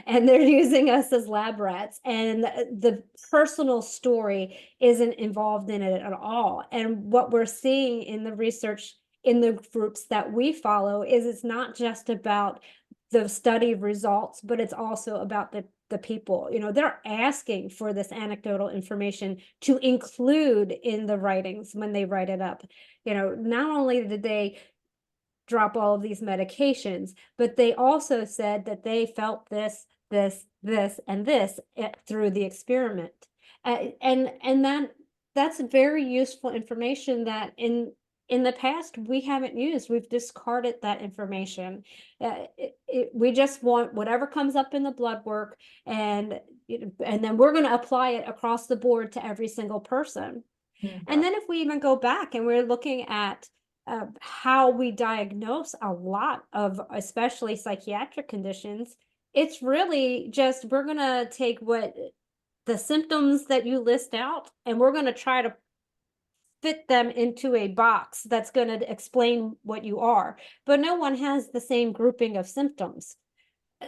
and they're using us as lab rats, and the personal story isn't involved in it at all. And what we're seeing in the research in the groups that we follow is it's not just about the study results, but it's also about the people. You know, they're asking for this anecdotal information to include in the writings when they write it up. You know, not only did they drop all of these medications, but they also said that they felt this, and this through the experiment. And that's very useful information that in the past we haven't used. We've discarded that information. We just want whatever comes up in the blood work, and then we're going to apply it across the board to every single person. And then if we even go back and we're looking at how we diagnose a lot of especially psychiatric conditions, it's really just, we're going to take what the symptoms that you list out, and we're going to try to fit them into a box that's going to explain what you are. But no one has the same grouping of symptoms.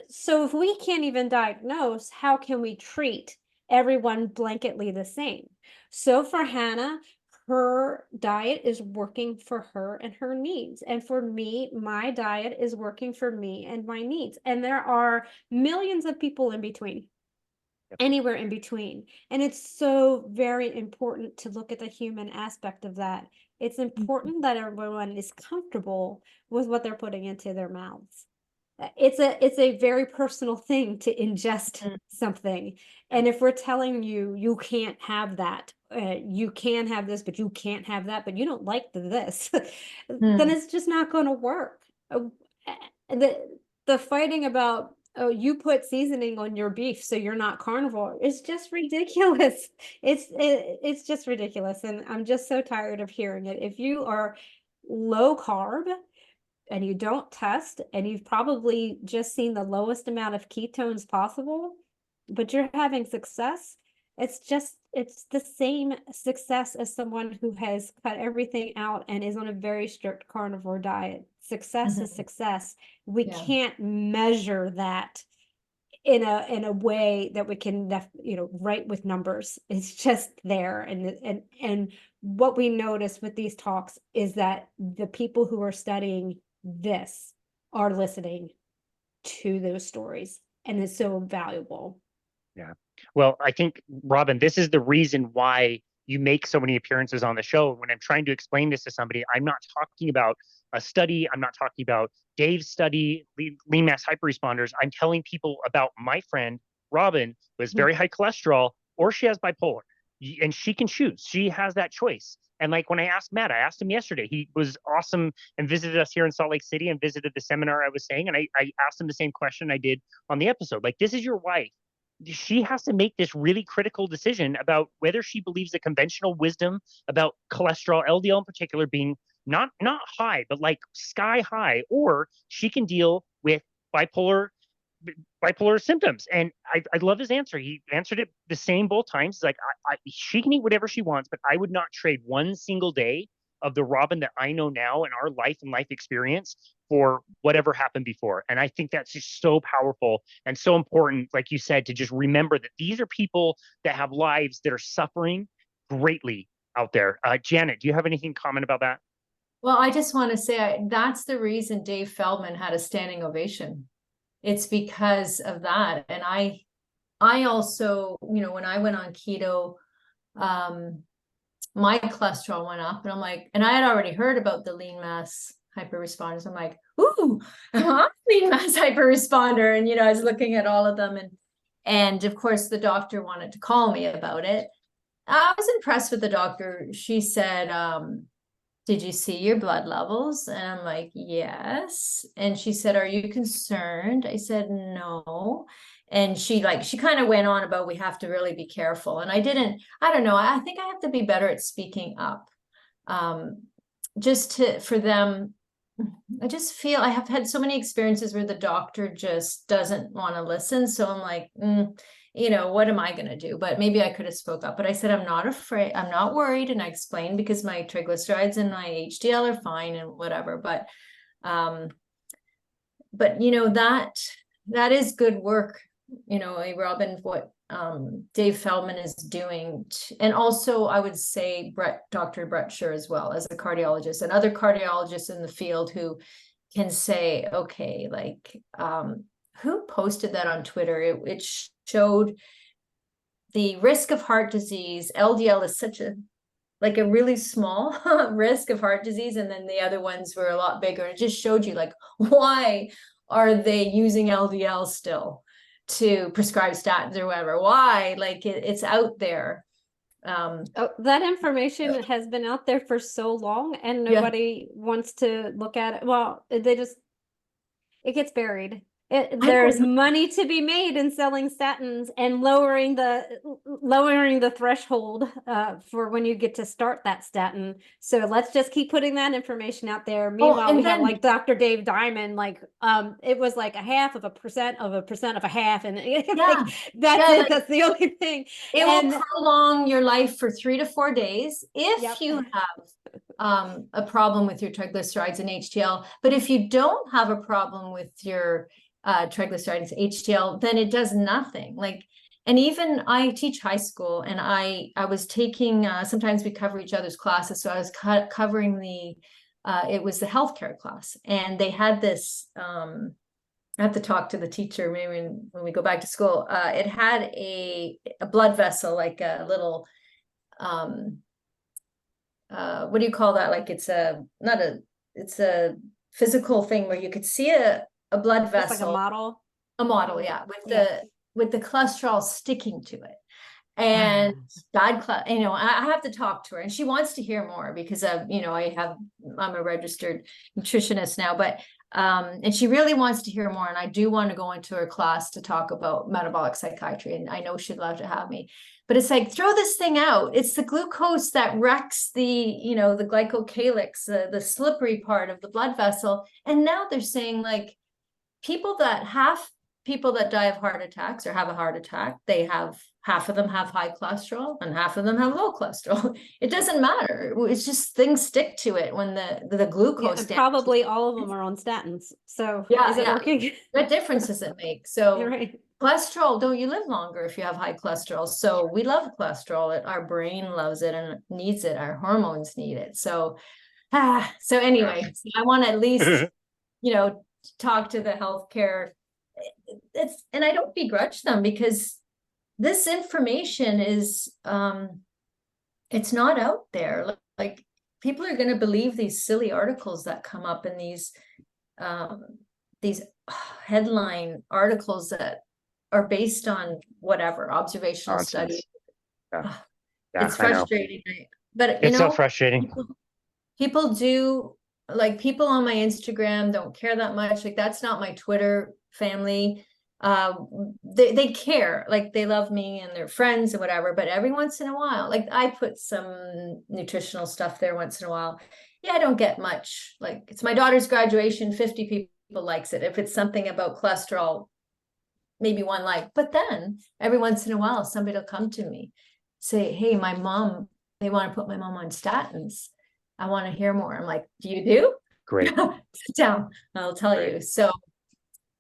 So if we can't even diagnose, how can we treat everyone blanketly the same? So for Hannah, her diet is working for her and her needs. And for me, my diet is working for me and my needs. And there are millions of people in between. Anywhere in between. And it's so very important to look at the human aspect of that. It's important that everyone is comfortable with what they're putting into their mouths. it's a very personal thing to ingest Mm. something. And if we're telling you, you can't have that, you can have this, but you can't have that, but you don't like this, then it's just not going to work. The fighting about, oh, you put seasoning on your beef, so you're not carnivore, is just ridiculous. It's just ridiculous. And I'm just so tired of hearing it. If you are low carb, and you don't test, and you've probably just seen the lowest amount of ketones possible, but you're having success, it's the same success as someone who has cut everything out and is on a very strict carnivore diet. Success is success. We Yeah. can't measure that in a way that we can write with numbers. It's just there. And what we notice with these talks is that the people who are studying this are listening to those stories, and it's so valuable. Yeah. Well, I think, Robyn, this is the reason why you make so many appearances on the show. When I'm trying to explain this to somebody, I'm not talking about a study. I'm not talking about Dave's study, lean mass hyperresponders. I'm telling people about my friend, Robyn, who has very high cholesterol, or she has bipolar, and she can choose. She has that choice. And like when I asked Matt, I asked him yesterday, he was awesome and visited us here in Salt Lake City and visited the seminar I was saying. And I asked him the same question I did on the episode. Like, this is your wife. She has to make this really critical decision about whether she believes the conventional wisdom about cholesterol, LDL in particular, being not high, but like sky high, or she can deal with bipolar symptoms. And I love his answer. He answered it the same both times. He's like, she can eat whatever she wants, but I would not trade one single day of the Robyn that I know now in our life and life experience for whatever happened before. And I think that's just so powerful and so important, like you said, to just remember that these are people that have lives that are suffering greatly out there. Janet, do you have anything to comment about that? Well, I just want to say that's the reason Dave Feldman had a standing ovation. It's because of that. And I also, when I went on keto, my cholesterol went up, and I'm like, and I had already heard about the lean mass hyperresponders. I'm like, ooh, I'm a lean mass hyperresponder. And, I was looking at all of them, and of course the doctor wanted to call me about it. I was impressed with the doctor. She said, did you see your blood levels? And I'm like, yes. And she said, are you concerned? I said, no. And she kind of went on about, we have to really be careful. And I don't know. I think I have to be better at speaking up. For them, I just feel I have had so many experiences where the doctor just doesn't want to listen. So I'm like, what am I going to do? But maybe I could have spoke up. But I said, I'm not afraid. I'm not worried. And I explained, because my triglycerides and my HDL are fine and whatever. But that is good work. Robyn, what Dave Feldman is doing. And also I would say Dr. Brett Scher as well, as a cardiologist, and other cardiologists in the field who can say, okay, who posted that on Twitter? It showed the risk of heart disease. LDL is such a really small risk of heart disease. And then the other ones were a lot bigger. It just showed you why are they using LDL still to prescribe statins or whatever? Why? It's out there. That information has been out there for so long, and nobody wants to look at it. Well, it gets buried. There's money to be made in selling statins and lowering the threshold for when you get to start that statin. So let's just keep putting that information out there. Meanwhile, we have Dr. Dave Diamond, it was like 0.5% of a percent of a half, and that's the only thing. It will prolong your life for 3 to 4 days if you have a problem with your triglycerides and HDL. But if you don't have a problem with your triglycerides, HDL, then it does nothing. And even I teach high school, and I was taking, sometimes we cover each other's classes. So I was covering it was the healthcare class, and they had this, I have to talk to the teacher maybe when we go back to school. It had a blood vessel, like a little, what do you call that? It's a physical thing where you could see a a blood Just like a vessel, model. a model, yeah, with the cholesterol sticking to it. And I have to talk to her, and she wants to hear more because of, I'm a registered nutritionist now, but and she really wants to hear more. And I do want to go into her class to talk about metabolic psychiatry. And I know she'd love to have me, but it's like, throw this thing out. It's the glucose that wrecks the glycocalyx, the slippery part of the blood vessel. And now they're saying, like, people that die of heart attacks or have a heart attack, half of them have high cholesterol and half of them have low cholesterol. It doesn't matter. It's just things stick to it when the glucose. And probably all of them are on statins. So is it working? What difference does it make? So right. Cholesterol, don't you live longer if you have high cholesterol? So we love cholesterol. Our brain loves it and needs it. Our hormones need it. So anyway, I want to at least, talk to the healthcare. And I don't begrudge them, because this information is, it's not out there. Like, people are going to believe these silly articles that come up in these headline articles that are based on whatever observational studies. It's frustrating, but it's so frustrating. People do, like, people on my Instagram don't care that much. Like, that's not my Twitter family. They care, like, they love me and they're friends and whatever, but every once in a while, like, I put some nutritional stuff there once in a while. I don't get much. Like, it's my daughter's graduation, 50 people likes it. If it's something about cholesterol, maybe one like, but then every once in a while, somebody will come to me, say, hey, my mom, they want to put my mom on statins. I want to hear more. I'm like, do you do? Great. Sit down, I'll tell Great. you. So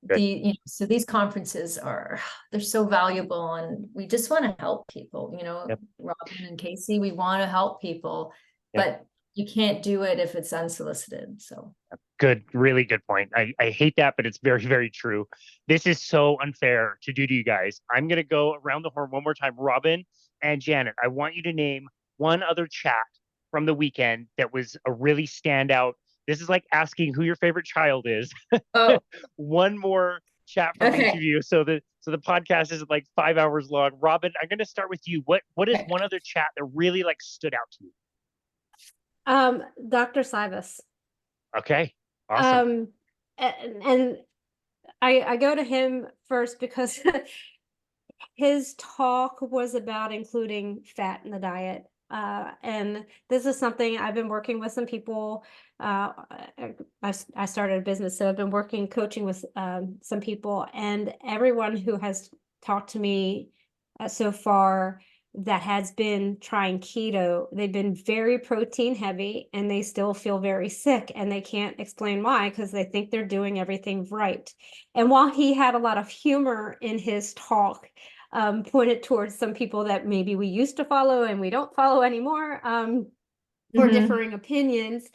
Good. so these conferences they're so valuable, and we just want to help people, Yep. Robyn and Casey, we want to help people, Yep. but you can't do it if it's unsolicited. So good, really good point. I hate that, but it's very, very true. This is so unfair to do to you guys. I'm going to go around the horn one more time. Robyn and Janet, I want you to name one other chat from the weekend that was a really standout. This is like asking who your favorite child is. oh One more chat from each of you. So the podcast is like 5 hours long. Robyn, I'm going to start with you. What is one other chat that really like stood out to you? Dr. Sivas. Okay. Awesome. And I go to him first because his talk was about including fat in the diet. And this is something I've been working with some people. I started a business, so I've been coaching with some people, and everyone who has talked to me so far that has been trying keto, they've been very protein heavy, and they still feel very sick, and they can't explain why, because they think they're doing everything right. And while he had a lot of humor in his talk, pointed towards some people that maybe we used to follow and we don't follow anymore, or differing opinions.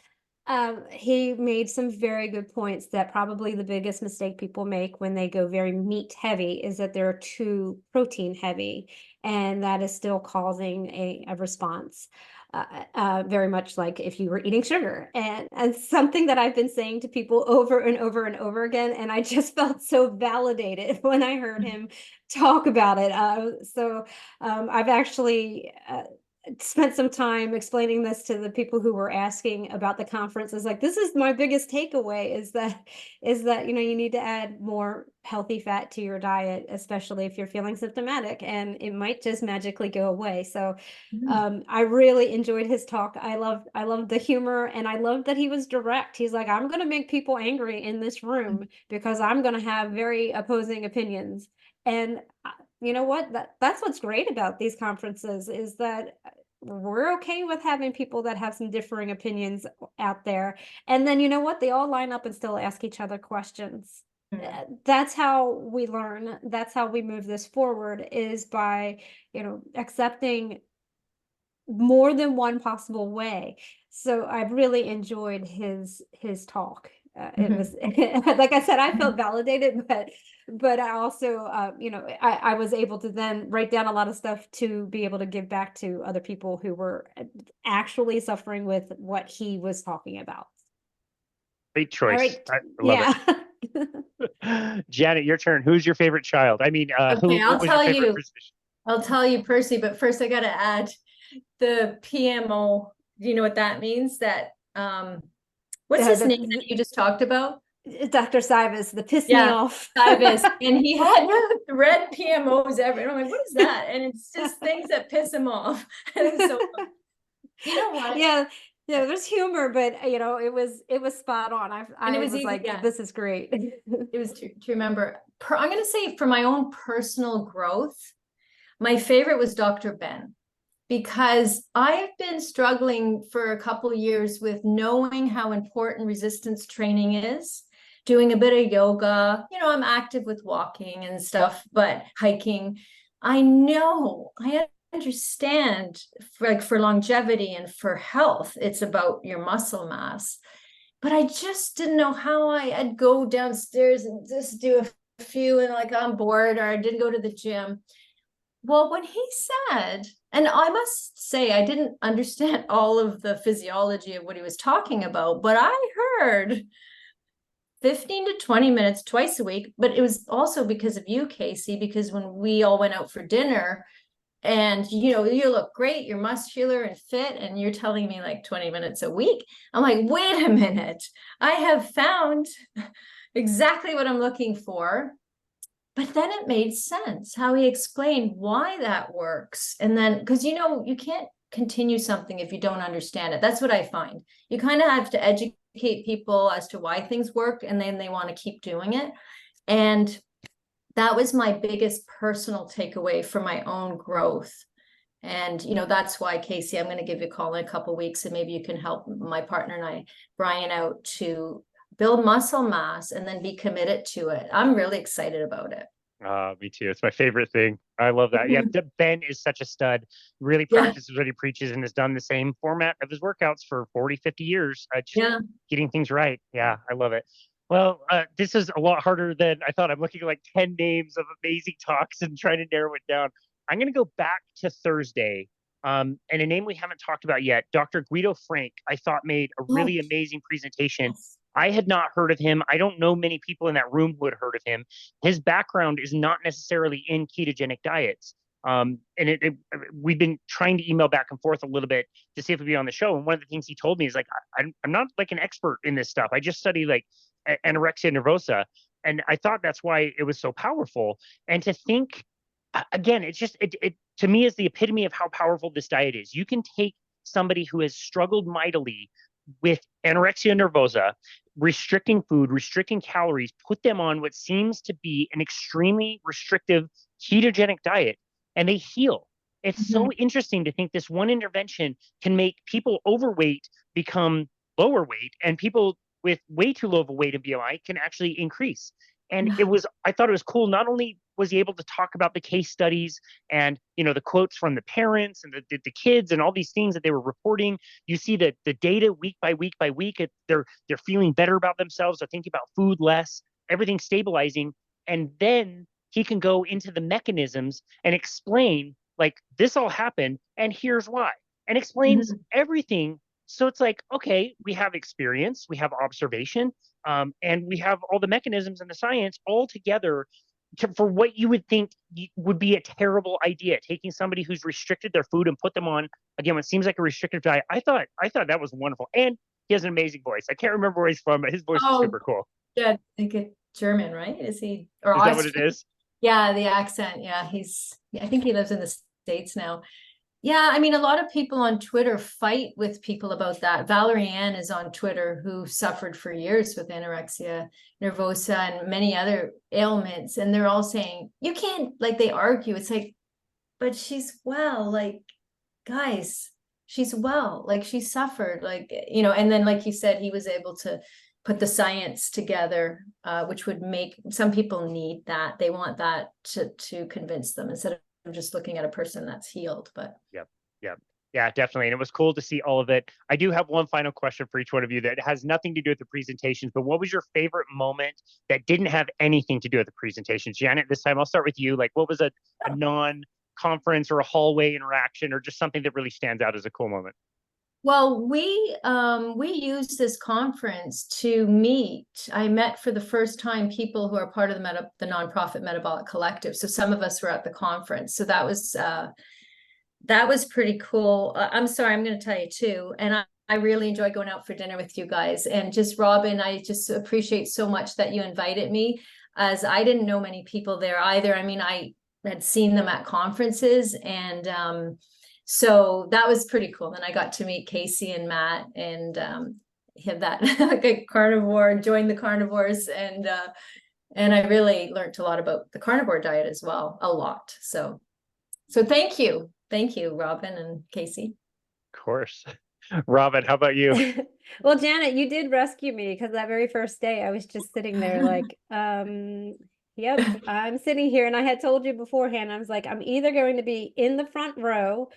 He made some very good points that probably the biggest mistake people make when they go very meat heavy is that they're too protein heavy, and that is still causing a response. Very much like if you were eating sugar, and something that I've been saying to people over and over and over again, and I just felt so validated when I heard him talk about it. So I've actually spent some time explaining this to the people who were asking about the conference. Is like, this is my biggest takeaway, is that you need to add more healthy fat to your diet, especially if you're feeling symptomatic, and it might just magically go away. So I really enjoyed his talk. I loved the humor, and I loved that he was direct. He's like, I'm going to make people angry in this room because I'm going to have very opposing opinions. And you know what? That's what's great about these conferences, is that we're okay with having people that have some differing opinions out there. And then, you know what? They all line up and still ask each other questions. That's how we learn. That's how we move this forward, is by, accepting more than one possible way. So I've really enjoyed his talk. It was, like I said, I felt validated, but I also, I was able to then write down a lot of stuff to be able to give back to other people who were actually suffering with what he was talking about. Great choice. All right. I love it. Janet, your turn. Who's your favorite child? I mean, Okay, what was your favorite physician? I'll tell you personally, but first I got to add the PMO. Do you know what that means? That, what's his name that you just talked about? Dr. Cybus, the piss me off. Cybus. And he had red PMOs ever. And I'm like, what is that? And it's just things that piss him off. And so, you know what? Yeah, there's humor, but it was spot on. I was like, this is great. It was to remember. I'm going to say for my own personal growth, my favorite was Dr. Ben, because I've been struggling for a couple of years with knowing how important resistance training is, doing a bit of yoga. I'm active with walking and stuff, but hiking, I understand for longevity and for health, it's about your muscle mass. But I just didn't know how I'd go downstairs and just do a few and like I'm bored, or I didn't go to the gym. Well, when he said, and I must say, I didn't understand all of the physiology of what he was talking about, but I heard 15 to 20 minutes twice a week. But it was also because of you, Casey, because when we all went out for dinner and, you look great, you're muscular and fit, and you're telling me like 20 minutes a week. I'm like, wait a minute, I have found exactly what I'm looking for. But then it made sense how he explained why that works. And then, because, you can't continue something if you don't understand it. That's what I find. You kind of have to educate people as to why things work, and then they want to keep doing it. And that was my biggest personal takeaway for my own growth. And, that's why, Casey, I'm going to give you a call in a couple of weeks, and maybe you can help my partner and I, Brian, out to build muscle mass and then be committed to it. I'm really excited about it. Me too. It's my favorite thing. I love that. Yeah, Ben is such a stud. Really practices what he preaches and has done the same format of his workouts for 40, 50 years. Getting things right. Yeah, I love it. Well, this is a lot harder than I thought. I'm looking at like 10 names of amazing talks and trying to narrow it down. I'm going to go back to Thursday. And a name we haven't talked about yet, Dr. Guido Frank, I thought made a really amazing presentation. I had not heard of him. I don't know many people in that room who had heard of him. His background is not necessarily in ketogenic diets. And we've been trying to email back and forth a little bit to see if we'd be on the show. And one of the things he told me is like, I'm not like an expert in this stuff. I just study like anorexia nervosa. And I thought that's why it was so powerful. And to think, again, it's just, it to me is the epitome of how powerful this diet is. You can take somebody who has struggled mightily with anorexia nervosa, restricting food, restricting calories, put them on what seems to be an extremely restrictive ketogenic diet, and they heal. It's so interesting to think this one intervention can make people overweight become lower weight, and people with way too low of a weight in BMI can actually increase. And I thought it was cool. Not only was he able to talk about the case studies and, the quotes from the parents and the kids and all these things that they were reporting, you see the data week by week by week, they're feeling better about themselves. They're thinking about food less, everything stabilizing. And then he can go into the mechanisms and explain like this all happened and here's why, and explains everything. So it's like, okay, we have experience, we have observation, and we have all the mechanisms and the science all together for what you would think would be a terrible idea, taking somebody who's restricted their food and put them on, again, what seems like a restrictive diet. I thought that was wonderful. And he has an amazing voice. I can't remember where he's from, but his voice is super cool. Yeah, I think it's German, right? Is he? Or is that what it is? Yeah, the accent. Yeah, I think he lives in the States now. Yeah, I mean, a lot of people on Twitter fight with people about that. Valerie Ann is on Twitter, who suffered for years with anorexia nervosa and many other ailments. And they're all saying, you can't, like, they argue. It's like, but she's well, like, guys, she's well, like, she suffered, like, and then, like you said, he was able to put the science together, which would make some people need that. They want that to convince them instead of just looking at a person that's healed. But yeah, definitely. And it was cool to see all of it. I do have one final question for each one of you that has nothing to do with the presentations, but what was your favorite moment that didn't have anything to do with the presentations? Janet, this time I'll start with you. Like, what was a non-conference or a hallway interaction or just something that really stands out as a cool moment? Well, we used this conference to meet. I met for the first time people who are part of the nonprofit Metabolic Collective. So some of us were at the conference. So that was pretty cool. I'm sorry, I'm going to tell you too. And I really enjoy going out for dinner with you guys. And just Robyn, I just appreciate so much that you invited me, as I didn't know many people there either. I mean, I had seen them at conferences, and so that was pretty cool. Then I got to meet Casey and Matt, and had that like a carnivore, joined the carnivores, and I really learned a lot about the carnivore diet as well, a lot. So thank you. Thank you, Robyn and Casey. Of course. Robyn, how about you? Well, Janet, you did rescue me, because that very first day I was just sitting there like, yep, I'm sitting here, and I had told you beforehand, I was like, I'm either going to be in the front row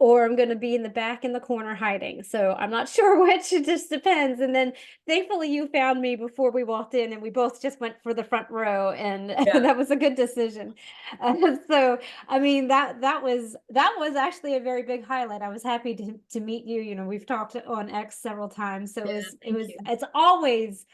or I'm going to be in the back in the corner hiding. So I'm not sure which, it just depends. And then thankfully you found me before we walked in, and we both just went for the front row, and that was a good decision. So I mean, that was actually a very big highlight. I was happy to meet you. You know, we've talked on X several times, so it's always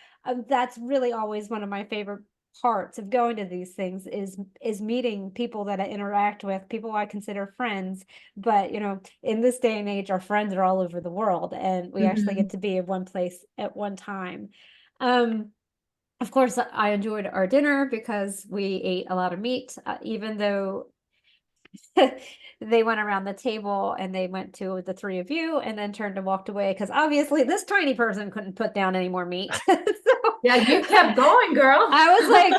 that's really always one of my favorite parts of going to these things is meeting people that I interact with, people I consider friends. But you know, in this day and age, our friends are all over the world, and we actually get to be in one place at one time. Of course, I enjoyed our dinner because we ate a lot of meat, even though they went around the table and they went to the three of you and then turned and walked away, because obviously this tiny person couldn't put down any more meat. Yeah, you kept going, girl. I was like,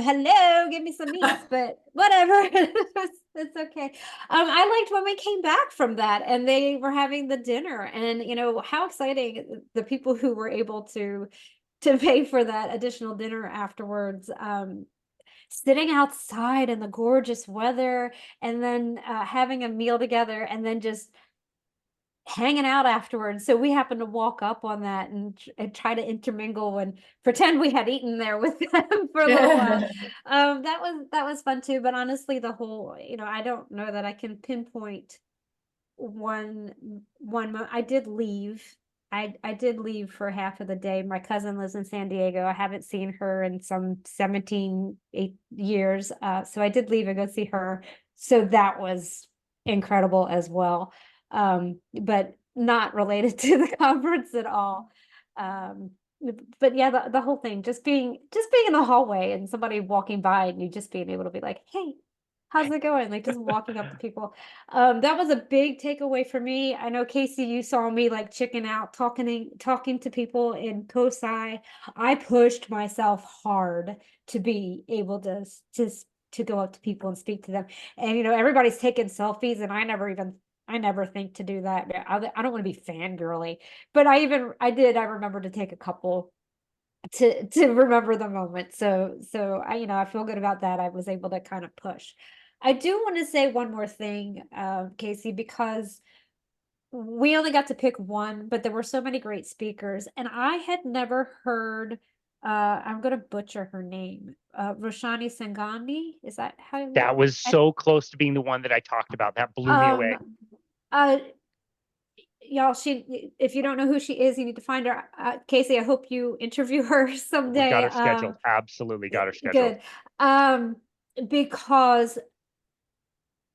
hello, give me some meat, but whatever. It's okay. I liked when we came back from that and they were having the dinner, and you know, how exciting the people who were able to pay for that additional dinner afterwards, sitting outside in the gorgeous weather, and then having a meal together, and then just hanging out afterwards. So we happened to walk up on that and try to intermingle and pretend we had eaten there with them for a little while. That was fun too. But honestly, the whole, you know, I don't know that I can pinpoint one I did leave. I did leave for half of the day. My cousin lives in San Diego. I haven't seen her in some 17 years. So I did leave and go see her. So that was incredible as well. But not related to the conference at all. But yeah, the whole thing, just being in the hallway and somebody walking by and you just being able to be like, hey, how's it going? Like just walking up to people. That was a big takeaway for me. I know, Casey, you saw me like chicken out, talking to people in COSI. I pushed myself hard to be able to go up to people and speak to them. And you know, everybody's taking selfies, and I never think to do that. I don't want to be fangirly, but I remember to take a couple to remember the moment. So I, you know, I feel good about that. I was able to kind of push. I do want to say one more thing, Casey, because we only got to pick one, but there were so many great speakers, and I had never heard, I'm going to butcher her name, Roshani Sangani. Is that how? That was so close to being the one that I talked about. That blew me away. Y'all, if you don't know who she is, you need to find her. Casey, I hope you interview her someday. We got her scheduled. Absolutely got her scheduled. Good. Because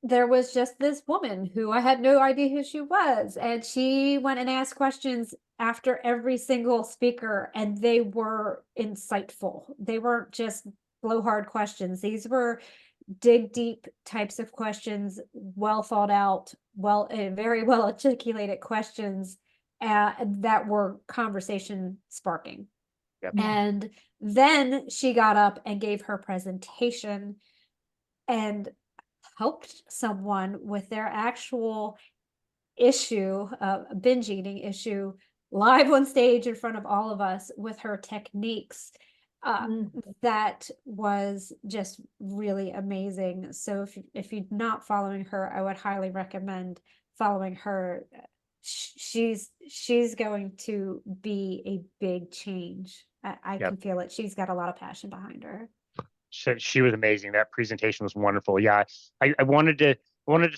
there was just this woman who I had no idea who she was, and she went and asked questions after every single speaker, and they were insightful. They weren't just blowhard questions. These were dig deep types of questions, well thought out, very well articulated questions that were conversation sparking. Yep. And then she got up and gave her presentation and helped someone with their actual issue, binge eating issue, live on stage in front of all of us with her techniques. That was just really amazing. So if you're not following her, I would highly recommend following her. She's going to be a big change. I can feel it. She's got a lot of passion behind her. She was amazing. That presentation was wonderful. Yeah, I wanted to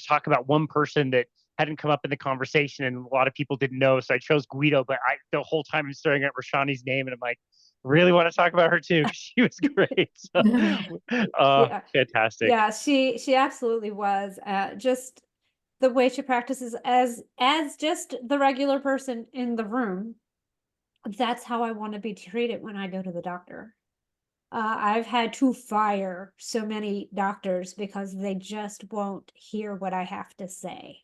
talk about one person that hadn't come up in the conversation, and a lot of people didn't know. So I chose Guido, but the whole time I'm staring at Rashani's name, and I'm like, really want to talk about her too, 'cause she was great. So, Yeah. fantastic. Yeah, she absolutely was. Just the way she practices as just the regular person in the room. That's how I want to be treated when I go to the doctor. I've had to fire so many doctors because they just won't hear what I have to say.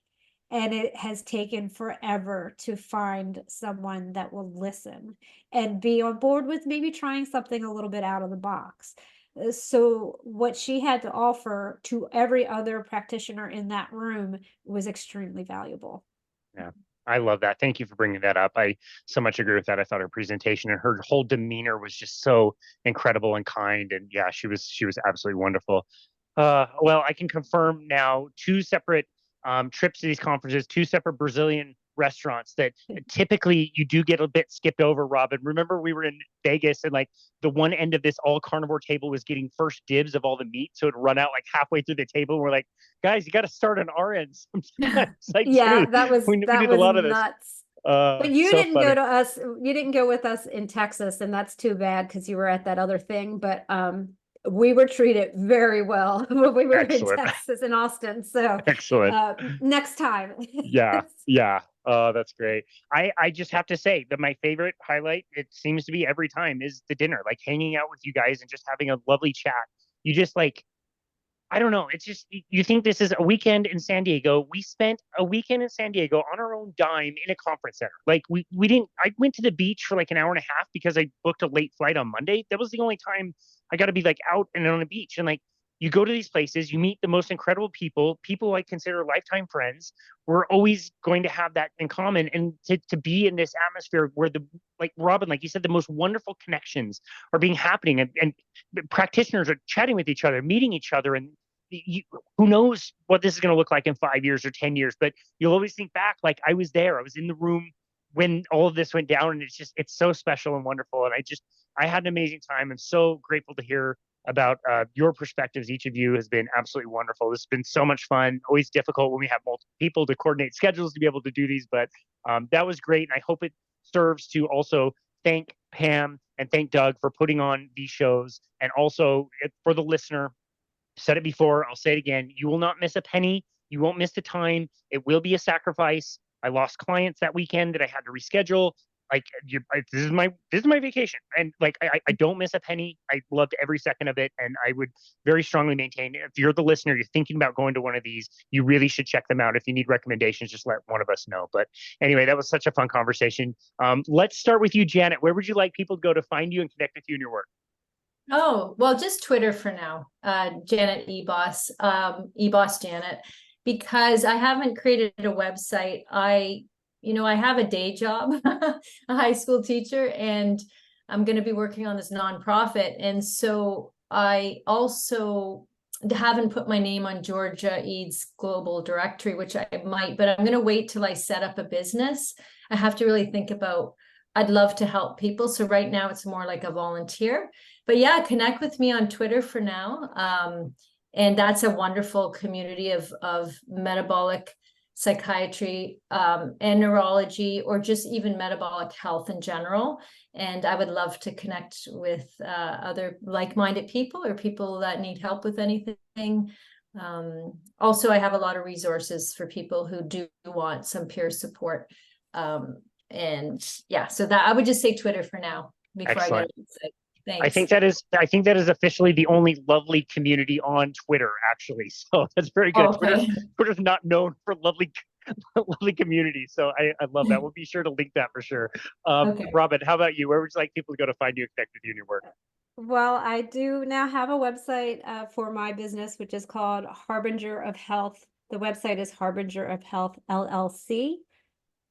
And it has taken forever to find someone that will listen and be on board with maybe trying something a little bit out of the box. So, what she had to offer to every other practitioner in that room was extremely valuable. Yeah. I love that. Thank you for bringing that up. I so much agree with that. I thought her presentation and her whole demeanor was just so incredible and kind. And yeah, she was absolutely wonderful. Well, I can confirm now 2 separate trips to these conferences, 2 separate Brazilian restaurants that typically you do get a bit skipped over, Robyn. Remember, we were in Vegas, and like the one end of this all carnivore table was getting first dibs of all the meat. So it'd run out like halfway through the table. And we're like, guys, you got to start on our end sometimes. Like, Yeah, dude, that was we did a lot of this. nuts. But you So didn't funny. go to us. You didn't go with us in Texas, and that's too bad because you were at that other thing. But we were treated very well when we were Excellent. in Texas and Austin. So Excellent. next time. Yeah. Yeah. That's great. I just have to say that my favorite highlight, it seems to be every time, is the dinner, like hanging out with you guys and just having a lovely chat. You just like, I don't know. It's just, you think this is a weekend in San Diego. We spent a weekend in San Diego on our own dime in a conference center. Like we didn't, I went to the beach for like an hour and a half because I booked a late flight on Monday. That was the only time I got to be like out and on the beach. And like, you go to these places, you meet the most incredible people I consider lifetime friends. We're always going to have that in common. And to be in this atmosphere where like Robyn, like you said, the most wonderful connections are being happening, and practitioners are chatting with each other, meeting each other, and who knows what this is going to look like in 5 years or 10 years, but you'll always think back, like I was there, I was in the room when all of this went down, and it's so special and wonderful. And I had an amazing time. I'm so grateful to hear about your perspectives. Each of you has been absolutely wonderful. This has been so much fun. Always difficult when we have multiple people to coordinate schedules to be able to do these, but that was great. And I hope it serves to also thank Pam and thank Doug for putting on these shows. And also for the listener, said it before, I'll say it again, you will not miss a penny. You won't miss the time. It will be a sacrifice. I lost clients that weekend that I had to reschedule. Like this is my vacation, and like I don't miss a penny. I loved every second of it, and I would very strongly maintain, if you're the listener, you're thinking about going to one of these, you really should check them out. If you need recommendations, just let one of us know. But anyway, that was such a fun conversation. Let's start with you, Janet. Where would you like people to go to find you and connect with you in your work? Oh, well, just Twitter for now. Janet Eboss, Eboss Janet, because I haven't created a website. I have a day job, a high school teacher, and I'm going to be working on this nonprofit. And so I also haven't put my name on Georgia Eads Global Directory, which I might, but I'm going to wait till I set up a business. I have to really think about, I'd love to help people. So right now it's more like a volunteer, but yeah, connect with me on Twitter for now. And that's a wonderful community of metabolic psychiatry, and neurology, or just even metabolic health in general. And I would love to connect with other like-minded people or people that need help with anything. Also, I have a lot of resources for people who do want some peer support. And yeah, so that I would just say Twitter for now before Excellent. I get it. Thanks. I think that is officially the only lovely community on Twitter, actually. So that's very good. Okay. Twitter's not known for lovely community. So I love that. We'll be sure to link that for sure. Okay. Robyn, how about you? Where would you like people to go to find you and connect with you in your work? Well, I do now have a website for my business, which is called Harbinger of Health. The website is Harbinger of Health LLC.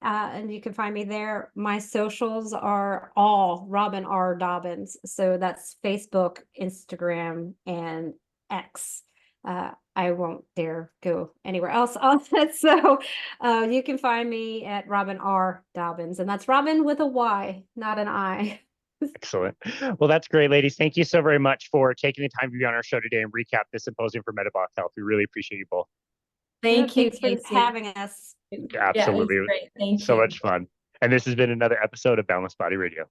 And you can find me there. My socials are all Robyn R. Dobbins. So that's Facebook, Instagram, and X. I won't dare go anywhere else on it. So you can find me at Robyn R. Dobbins. And that's Robyn with a Y, not an I. Excellent. Well, that's great, ladies. Thank you so very much for taking the time to be on our show today and recap the Symposium for Metabolic Health. We really appreciate you both. Thank you, Thanks for Casey. having us. Yeah, it was Absolutely. great. Thank So you. much fun. And this has been another episode of Boundless Body Radio.